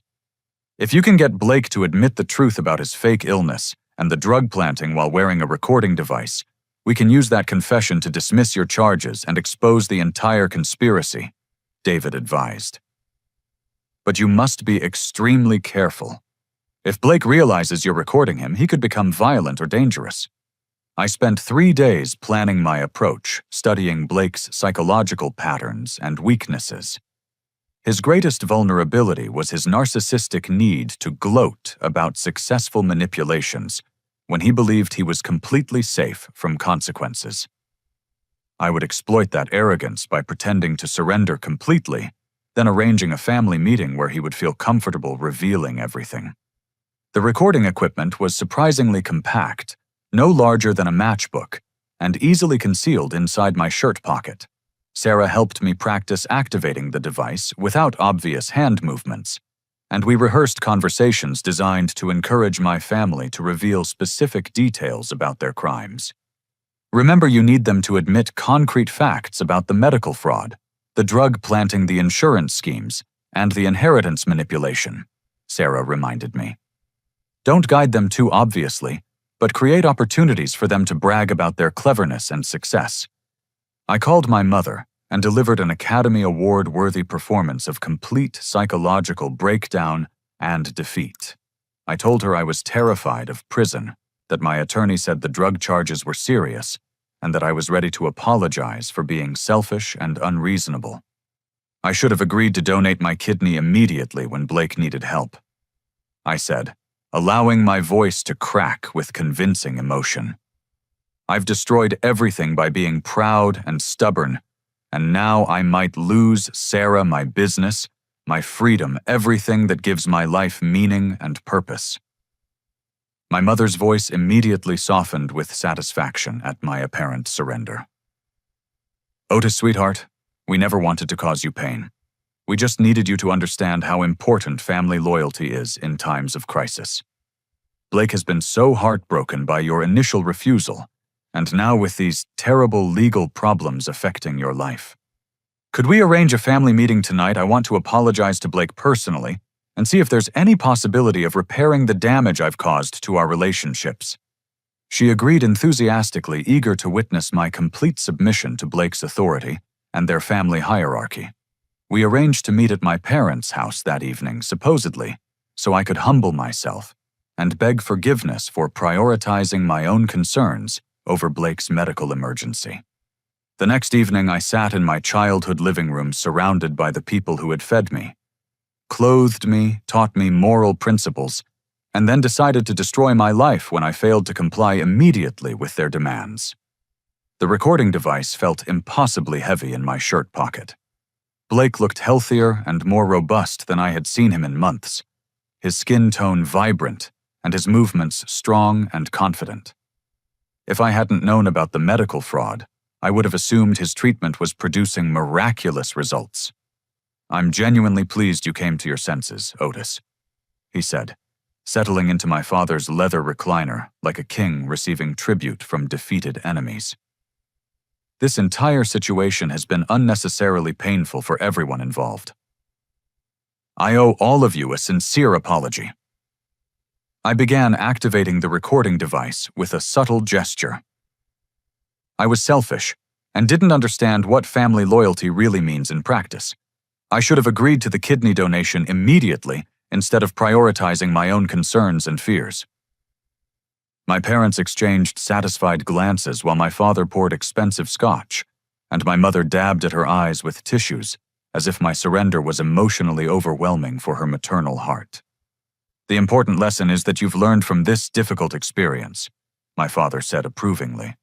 S1: If you can get Blake to admit the truth about his fake illness and the drug planting while wearing a recording device, we can use that confession to dismiss your charges and expose the entire conspiracy, David advised. But you must be extremely careful. If Blake realizes you're recording him, he could become violent or dangerous. I spent 3 days planning my approach, studying Blake's psychological patterns and weaknesses. His greatest vulnerability was his narcissistic need to gloat about successful manipulations when he believed he was completely safe from consequences. I would exploit that arrogance by pretending to surrender completely, then arranging a family meeting where he would feel comfortable revealing everything. The recording equipment was surprisingly compact, no larger than a matchbook, and easily concealed inside my shirt pocket. Sarah helped me practice activating the device without obvious hand movements, and we rehearsed conversations designed to encourage my family to reveal specific details about their crimes. Remember, you need them to admit concrete facts about the medical fraud, the drug planting, the insurance schemes, and the inheritance manipulation, Sarah reminded me. Don't guide them too obviously, but create opportunities for them to brag about their cleverness and success. I called my mother and delivered an Academy Award-worthy performance of complete psychological breakdown and defeat. I told her I was terrified of prison, that my attorney said the drug charges were serious, and that I was ready to apologize for being selfish and unreasonable. I should have agreed to donate my kidney immediately when Blake needed help, I said, allowing my voice to crack with convincing emotion. I've destroyed everything by being proud and stubborn, and now I might lose Sarah, my business, my freedom, everything that gives my life meaning and purpose. My mother's voice immediately softened with satisfaction at my apparent surrender. Otis, sweetheart, we never wanted to cause you pain. We just needed you to understand how important family loyalty is in times of crisis. Blake has been so heartbroken by your initial refusal, and now with these terrible legal problems affecting your life. Could we arrange a family meeting tonight? I want to apologize to Blake personally and see if there's any possibility of repairing the damage I've caused to our relationships. She agreed enthusiastically, eager to witness my complete submission to Blake's authority and their family hierarchy. We arranged to meet at my parents' house that evening, supposedly, so I could humble myself and beg forgiveness for prioritizing my own concerns over Blake's medical emergency. The next evening, I sat in my childhood living room surrounded by the people who had fed me, clothed me, taught me moral principles, and then decided to destroy my life when I failed to comply immediately with their demands. The recording device felt impossibly heavy in my shirt pocket. Blake looked healthier and more robust than I had seen him in months, his skin tone vibrant and his movements strong and confident. If I hadn't known about the medical fraud, I would have assumed his treatment was producing miraculous results. "I'm genuinely pleased you came to your senses, Otis," he said, settling into my father's leather recliner like a king receiving tribute from defeated enemies. "This entire situation has been unnecessarily painful for everyone involved. I owe all of you a sincere apology." I began activating the recording device with a subtle gesture. I was selfish and didn't understand what family loyalty really means in practice. I should have agreed to the kidney donation immediately instead of prioritizing my own concerns and fears. My parents exchanged satisfied glances while my father poured expensive scotch, and my mother dabbed at her eyes with tissues, as if my surrender was emotionally overwhelming for her maternal heart. "The important lesson is that you've learned from this difficult experience," my father said approvingly.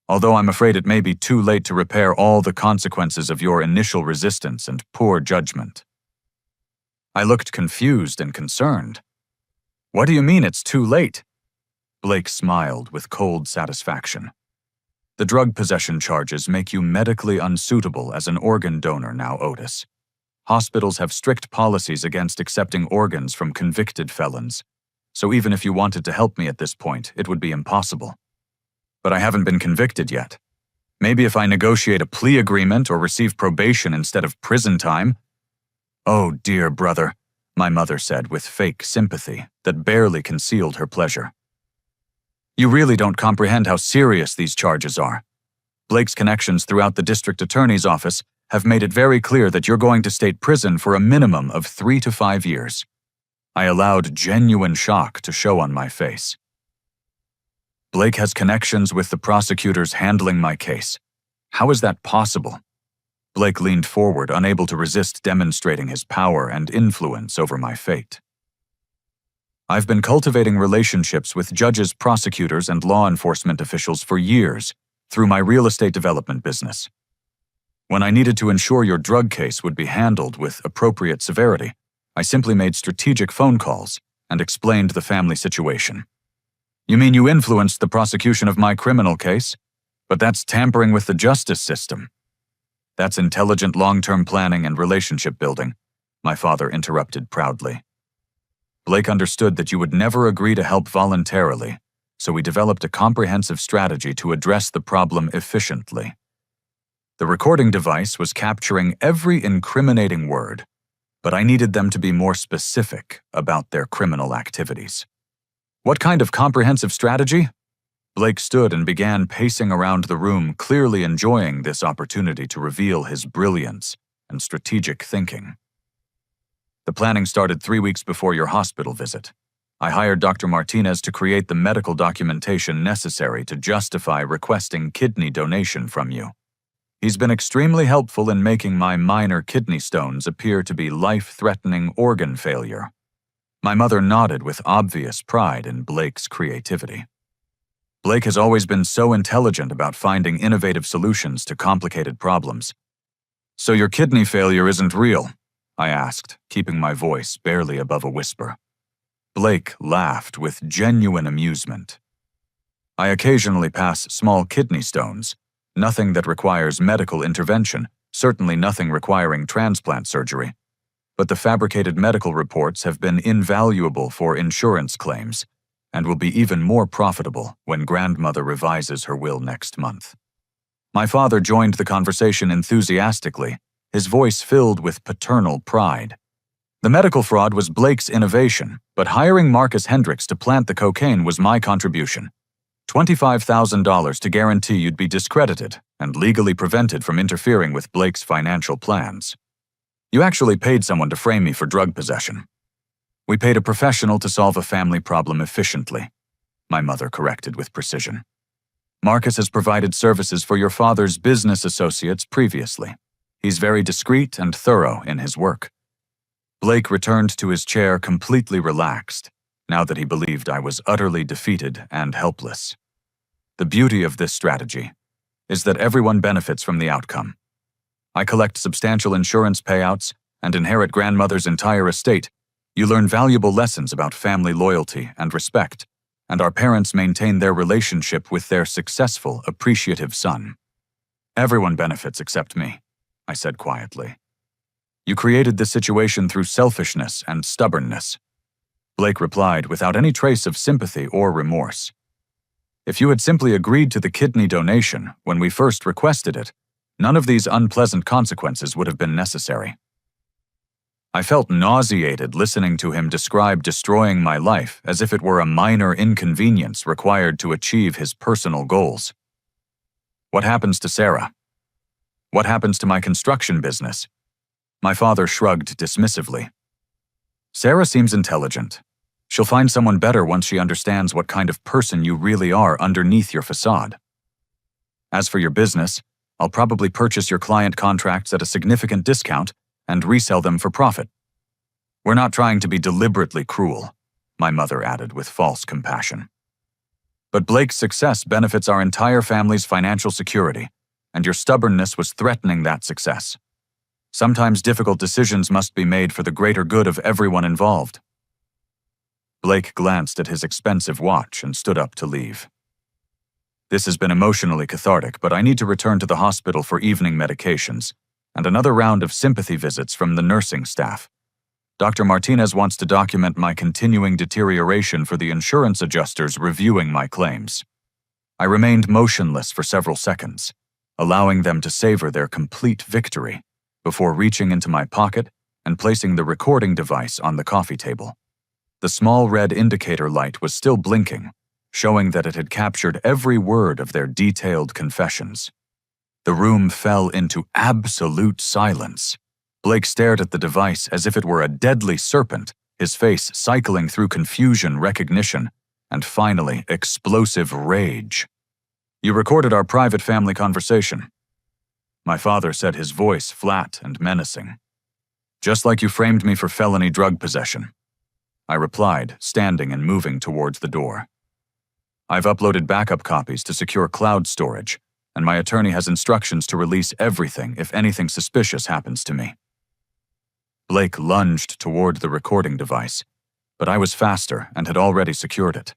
S1: "Although I'm afraid it may be too late to repair all the consequences of your initial resistance and poor judgment." I looked confused and concerned. "What do you mean it's too late?" Blake smiled with cold satisfaction. "The drug possession charges make you medically unsuitable as an organ donor now, Otis. Hospitals have strict policies against accepting organs from convicted felons, so even if you wanted to help me at this point, it would be impossible. But I haven't been convicted yet. Maybe if I negotiate a plea agreement or receive probation instead of prison time." "Oh, dear brother," my mother said with fake sympathy that barely concealed her pleasure. "You really don't comprehend how serious these charges are. Blake's connections throughout the district attorney's office have made it very clear that you're going to state prison for a minimum of 3 to 5 years. I allowed genuine shock to show on my face. "Blake has connections with the prosecutors handling my case. How is that possible?" Blake leaned forward, unable to resist demonstrating his power and influence over my fate. "I've been cultivating relationships with judges, prosecutors, and law enforcement officials for years through my real estate development business. When I needed to ensure your drug case would be handled with appropriate severity, I simply made strategic phone calls and explained the family situation." "You mean you influenced the prosecution of my criminal case? But that's tampering with the justice system." "That's intelligent long-term planning and relationship building," my father interrupted proudly. "Blake understood that you would never agree to help voluntarily, so we developed a comprehensive strategy to address the problem efficiently. The recording device was capturing every incriminating word, but I needed them to be more specific about their criminal activities." "What kind of comprehensive strategy?" Blake stood and began pacing around the room, clearly enjoying this opportunity to reveal his brilliance and strategic thinking. "The planning started 3 weeks before your hospital visit. I hired Dr. Martinez to create the medical documentation necessary to justify requesting kidney donation from you. He's been extremely helpful in making my minor kidney stones appear to be life-threatening organ failure." My mother nodded with obvious pride in Blake's creativity. "Blake has always been so intelligent about finding innovative solutions to complicated problems." "So your kidney failure isn't real?" I asked, keeping my voice barely above a whisper. Blake laughed with genuine amusement. "I occasionally pass small kidney stones, nothing that requires medical intervention, certainly nothing requiring transplant surgery. But the fabricated medical reports have been invaluable for insurance claims, and will be even more profitable when grandmother revises her will next month." My father joined the conversation enthusiastically, his voice filled with paternal pride. "The medical fraud was Blake's innovation, but hiring Marcus Hendricks to plant the cocaine was my contribution. $25,000 to guarantee you'd be discredited and legally prevented from interfering with Blake's financial plans." You actually paid someone to frame me for drug possession. We paid a professional to solve a family problem efficiently, my mother corrected with precision. Marcus has provided services for your father's business associates previously. He's very discreet and thorough in his work. Blake returned to his chair completely relaxed, now that he believed I was utterly defeated and helpless. The beauty of this strategy is that everyone benefits from the outcome. I collect substantial insurance payouts and inherit grandmother's entire estate. You learn valuable lessons about family loyalty and respect, and our parents maintain their relationship with their successful, appreciative son. Everyone benefits except me, I said quietly. You created this situation through selfishness and stubbornness. Blake replied without any trace of sympathy or remorse. If you had simply agreed to the kidney donation when we first requested it, none of these unpleasant consequences would have been necessary. I felt nauseated listening to him describe destroying my life as if it were a minor inconvenience required to achieve his personal goals. What happens to Sarah? What happens to my construction business? My father shrugged dismissively. Sarah seems intelligent. She'll find someone better once she understands what kind of person you really are underneath your facade. As for your business, I'll probably purchase your client contracts at a significant discount and resell them for profit. We're not trying to be deliberately cruel, my mother added with false compassion. But Blake's success benefits our entire family's financial security, and your stubbornness was threatening that success. Sometimes difficult decisions must be made for the greater good of everyone involved. Blake glanced at his expensive watch and stood up to leave. This has been emotionally cathartic, but I need to return to the hospital for evening medications and another round of sympathy visits from the nursing staff. Dr. Martinez wants to document my continuing deterioration for the insurance adjusters reviewing my claims. I remained motionless for several seconds, allowing them to savor their complete victory before reaching into my pocket and placing the recording device on the coffee table. The small red indicator light was still blinking, showing that it had captured every word of their detailed confessions. The room fell into absolute silence. Blake stared at the device as if it were a deadly serpent, his face cycling through confusion, recognition, and finally, explosive rage. You recorded our private family conversation. My father said, his voice flat and menacing. Just like you framed me for felony drug possession. I replied, standing and moving towards the door. I've uploaded backup copies to secure cloud storage, and my attorney has instructions to release everything if anything suspicious happens to me. Blake lunged toward the recording device, but I was faster and had already secured it.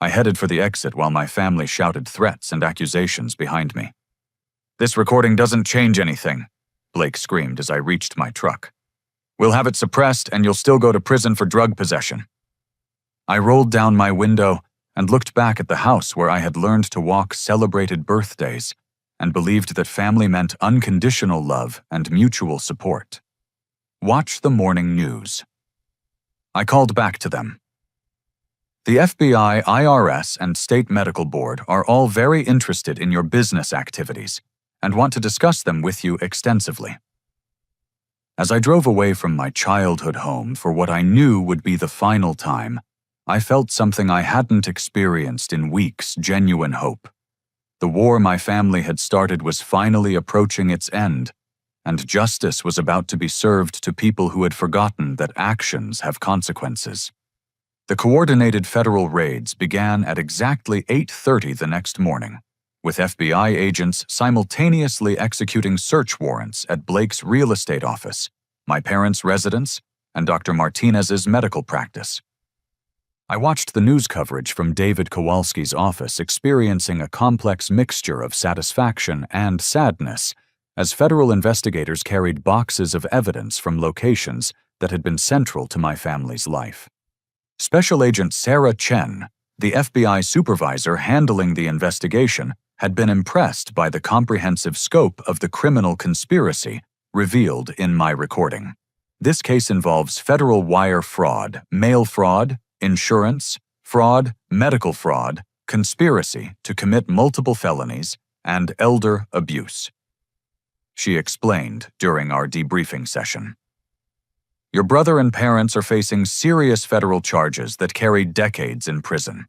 S1: I headed for the exit while my family shouted threats and accusations behind me. This recording doesn't change anything, Blake screamed as I reached my truck. We'll have it suppressed and you'll still go to prison for drug possession. I rolled down my window and looked back at the house where I had learned to walk celebrated birthdays and believed that family meant unconditional love and mutual support. Watch the morning news. I called back to them. The FBI, IRS, and State Medical Board are all very interested in your business activities and want to discuss them with you extensively. As I drove away from my childhood home for what I knew would be the final time, I felt something I hadn't experienced in weeks: genuine hope. The war my family had started was finally approaching its end, and justice was about to be served to people who had forgotten that actions have consequences. The coordinated federal raids began at exactly 8:30 the next morning, with FBI agents simultaneously executing search warrants at Blake's real estate office, my parents' residence, and Dr. Martinez's medical practice. I watched the news coverage from David Kowalski's office, experiencing a complex mixture of satisfaction and sadness as federal investigators carried boxes of evidence from locations that had been central to my family's life. Special Agent Sarah Chen, the FBI supervisor handling the investigation, had been impressed by the comprehensive scope of the criminal conspiracy revealed in my recording. This case involves federal wire fraud, mail fraud, insurance, fraud, medical fraud, conspiracy to commit multiple felonies, and elder abuse. she explained during our debriefing session. Your brother and parents are facing serious federal charges that carry decades in prison.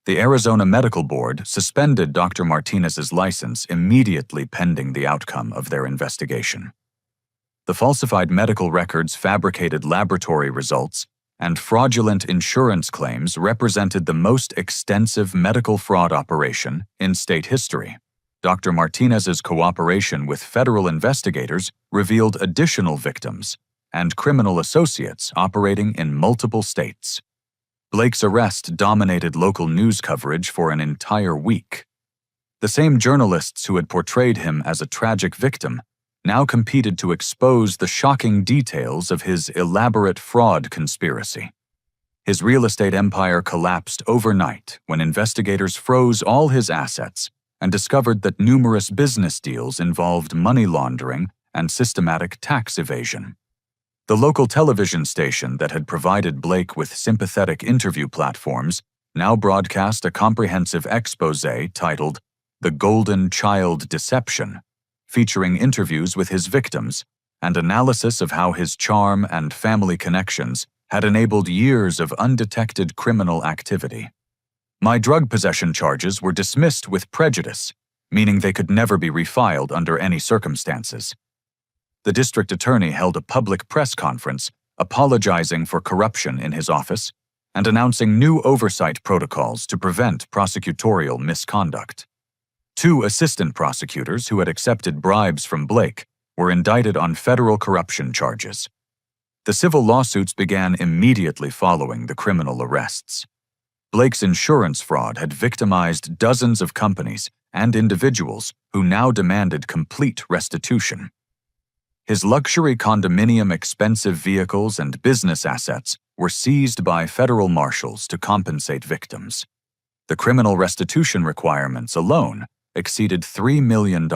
S1: The Arizona Medical Board suspended Dr. Martinez's license immediately pending the outcome of their investigation. The falsified medical records, fabricated laboratory results, and fraudulent insurance claims represented the most extensive medical fraud operation in state history. Dr. Martinez's cooperation with federal investigators revealed additional victims and criminal associates operating in multiple states. Blake's arrest dominated local news coverage for an entire week. The same journalists who had portrayed him as a tragic victim now competed to expose the shocking details of his elaborate fraud conspiracy. His real estate empire collapsed overnight when investigators froze all his assets and discovered that numerous business deals involved money laundering and systematic tax evasion. The local television station that had provided Blake with sympathetic interview platforms now broadcast a comprehensive exposé titled The Golden Child Deception, featuring interviews with his victims and analysis of how his charm and family connections had enabled years of undetected criminal activity. My drug possession charges were dismissed with prejudice, meaning they could never be refiled under any circumstances. The district attorney held a public press conference apologizing for corruption in his office and announcing new oversight protocols to prevent prosecutorial misconduct. 2 assistant prosecutors who had accepted bribes from Blake were indicted on federal corruption charges. The civil lawsuits began immediately following the criminal arrests. Blake's insurance fraud had victimized dozens of companies and individuals who now demanded complete restitution. His luxury condominium, expensive vehicles, and business assets were seized by federal marshals to compensate victims. The criminal restitution requirements alone exceeded $3 million.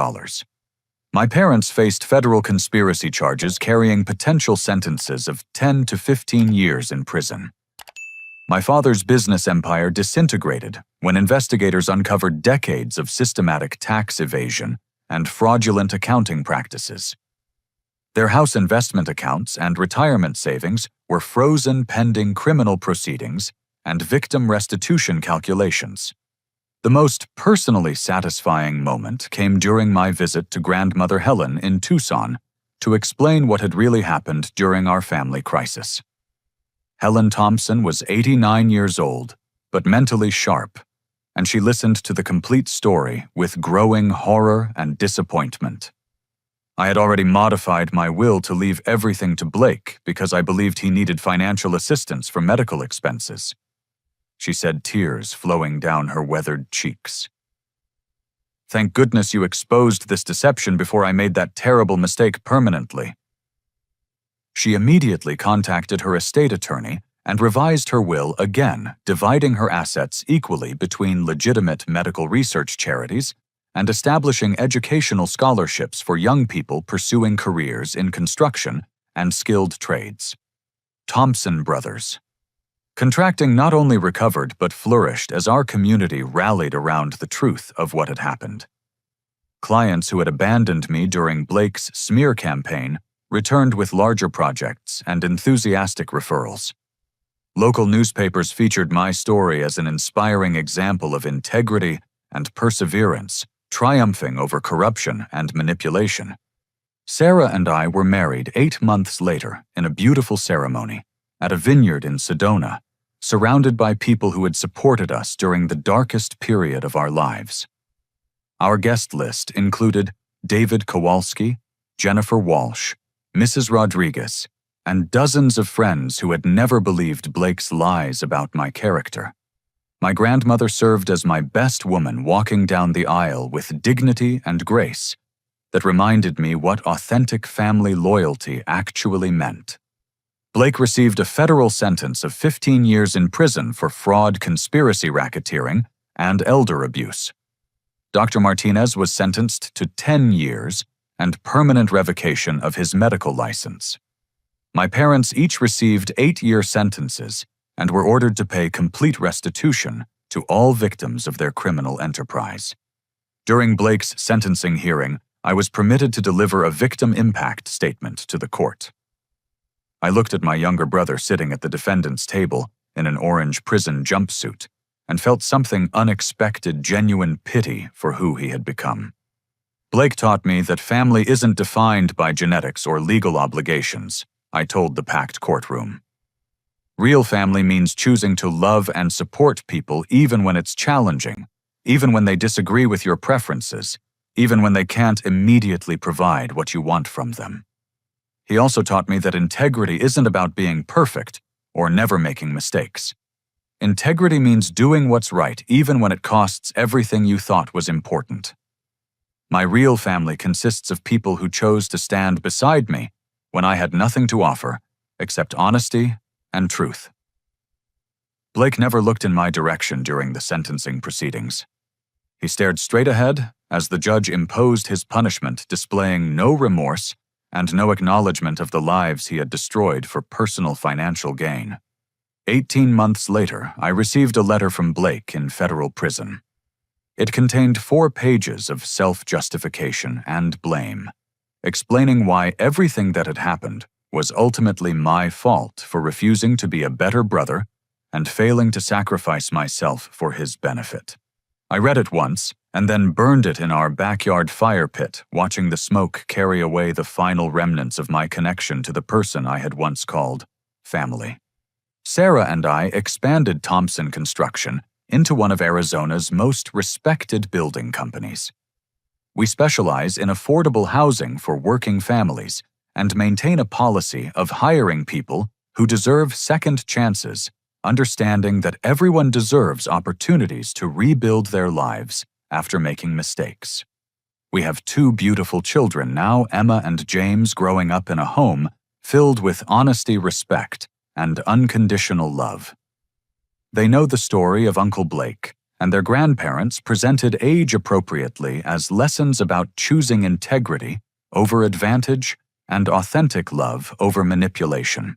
S1: My parents faced federal conspiracy charges carrying potential sentences of 10 to 15 years in prison. My father's business empire disintegrated when investigators uncovered decades of systematic tax evasion and fraudulent accounting practices. Their house investment accounts and retirement savings were frozen pending criminal proceedings and victim restitution calculations. The most personally satisfying moment came during my visit to Grandmother Helen in Tucson to explain what had really happened during our family crisis. Helen Thompson was 89 years old, but mentally sharp, and she listened to the complete story with growing horror and disappointment. I had already modified my will to leave everything to Blake because I believed he needed financial assistance for medical expenses, she said, tears flowing down her weathered cheeks. Thank goodness you exposed this deception before I made that terrible mistake permanently. She immediately contacted her estate attorney and revised her will again, dividing her assets equally between legitimate medical research charities and establishing educational scholarships for young people pursuing careers in construction and skilled trades. Thompson Brothers. Contracting not only recovered but flourished as our community rallied around the truth of what had happened. Clients who had abandoned me during Blake's smear campaign returned with larger projects and enthusiastic referrals. Local newspapers featured my story as an inspiring example of integrity and perseverance, triumphing over corruption and manipulation. Sarah and I were married 8 months later in a beautiful ceremony at a vineyard in Sedona, surrounded by people who had supported us during the darkest period of our lives. Our guest list included David Kowalski, Jennifer Walsh, Mrs. Rodriguez, and dozens of friends who had never believed Blake's lies about my character. My grandmother served as my best woman, walking down the aisle with dignity and grace that reminded me what authentic family loyalty actually meant. Blake received a federal sentence of 15 years in prison for fraud, conspiracy racketeering, and elder abuse. Dr. Martinez was sentenced to 10 years and permanent revocation of his medical license. My parents each received 8-year sentences and were ordered to pay complete restitution to all victims of their criminal enterprise. During Blake's sentencing hearing, I was permitted to deliver a victim impact statement to the court. I looked at my younger brother sitting at the defendant's table in an orange prison jumpsuit and felt something unexpected, genuine pity for who he had become. Blake taught me that family isn't defined by genetics or legal obligations, I told the packed courtroom. Real family means choosing to love and support people even when it's challenging, even when they disagree with your preferences, even when they can't immediately provide what you want from them. He also taught me that integrity isn't about being perfect or never making mistakes. Integrity means doing what's right even when it costs everything you thought was important. My real family consists of people who chose to stand beside me when I had nothing to offer except honesty and truth. Blake never looked in my direction during the sentencing proceedings. He stared straight ahead as the judge imposed his punishment, displaying no remorse and no acknowledgement of the lives he had destroyed for personal financial gain. 18 months later, I received a letter from Blake in federal prison. It contained 4 pages of self-justification and blame, explaining why everything that had happened was ultimately my fault for refusing to be a better brother and failing to sacrifice myself for his benefit. I read it once and then burned it in our backyard fire pit, watching the smoke carry away the final remnants of my connection to the person I had once called family. Sarah and I expanded Thompson Construction into one of Arizona's most respected building companies. We specialize in affordable housing for working families and maintain a policy of hiring people who deserve second chances, understanding that everyone deserves opportunities to rebuild their lives after making mistakes. We have 2 beautiful children now, Emma and James, growing up in a home filled with honesty, respect, and unconditional love. They know the story of Uncle Blake, and their grandparents presented age-appropriately as lessons about choosing integrity over advantage and authentic love over manipulation.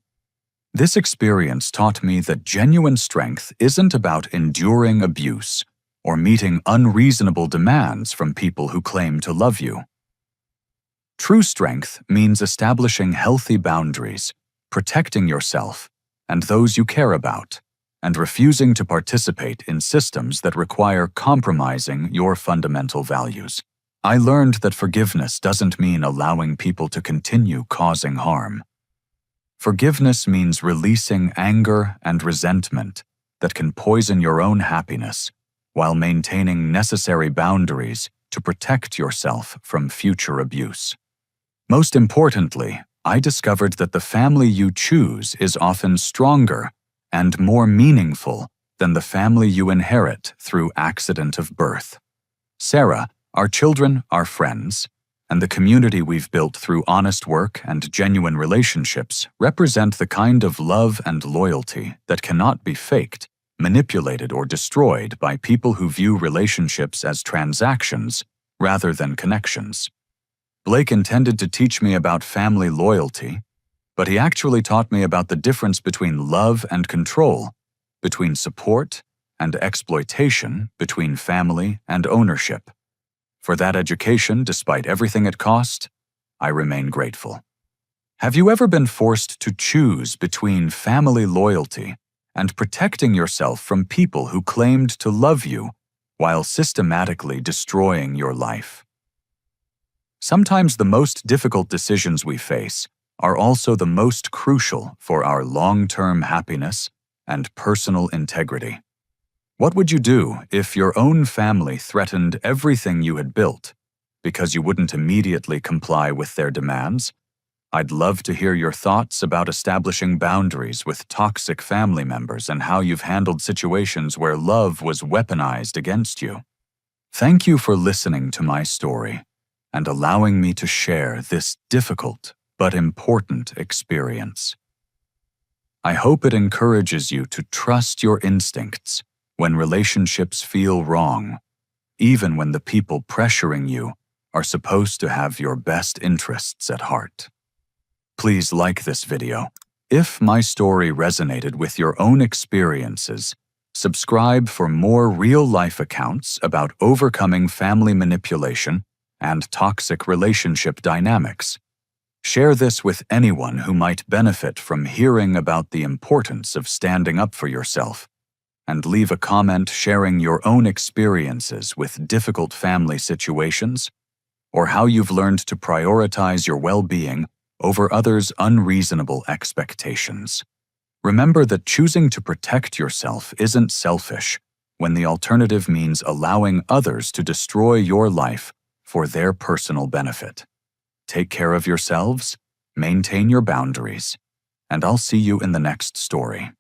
S1: This experience taught me that genuine strength isn't about enduring abuse or meeting unreasonable demands from people who claim to love you. True strength means establishing healthy boundaries, protecting yourself and those you care about, and refusing to participate in systems that require compromising your fundamental values. I learned that forgiveness doesn't mean allowing people to continue causing harm. Forgiveness means releasing anger and resentment that can poison your own happiness while maintaining necessary boundaries to protect yourself from future abuse. Most importantly, I discovered that the family you choose is often stronger and more meaningful than the family you inherit through accident of birth. Sarah, our children, our friends, and the community we've built through honest work and genuine relationships represent the kind of love and loyalty that cannot be faked, manipulated, or destroyed by people who view relationships as transactions rather than connections. Blake intended to teach me about family loyalty, but he actually taught me about the difference between love and control, between support and exploitation, between family and ownership. For that education, despite everything it cost, I remain grateful. Have you ever been forced to choose between family loyalty and protecting yourself from people who claimed to love you while systematically destroying your life? Sometimes the most difficult decisions we face are also the most crucial for our long-term happiness and personal integrity. What would you do if your own family threatened everything you had built because you wouldn't immediately comply with their demands? I'd love to hear your thoughts about establishing boundaries with toxic family members and how you've handled situations where love was weaponized against you. Thank you for listening to my story and allowing me to share this difficult but important experience. I hope it encourages you to trust your instincts when relationships feel wrong, even when the people pressuring you are supposed to have your best interests at heart. Please like this video. If my story resonated with your own experiences, subscribe for more real-life accounts about overcoming family manipulation and toxic relationship dynamics. Share this with anyone who might benefit from hearing about the importance of standing up for yourself, and leave a comment sharing your own experiences with difficult family situations or how you've learned to prioritize your well-being over others' unreasonable expectations. Remember that choosing to protect yourself isn't selfish when the alternative means allowing others to destroy your life for their personal benefit. Take care of yourselves, maintain your boundaries, and I'll see you in the next story.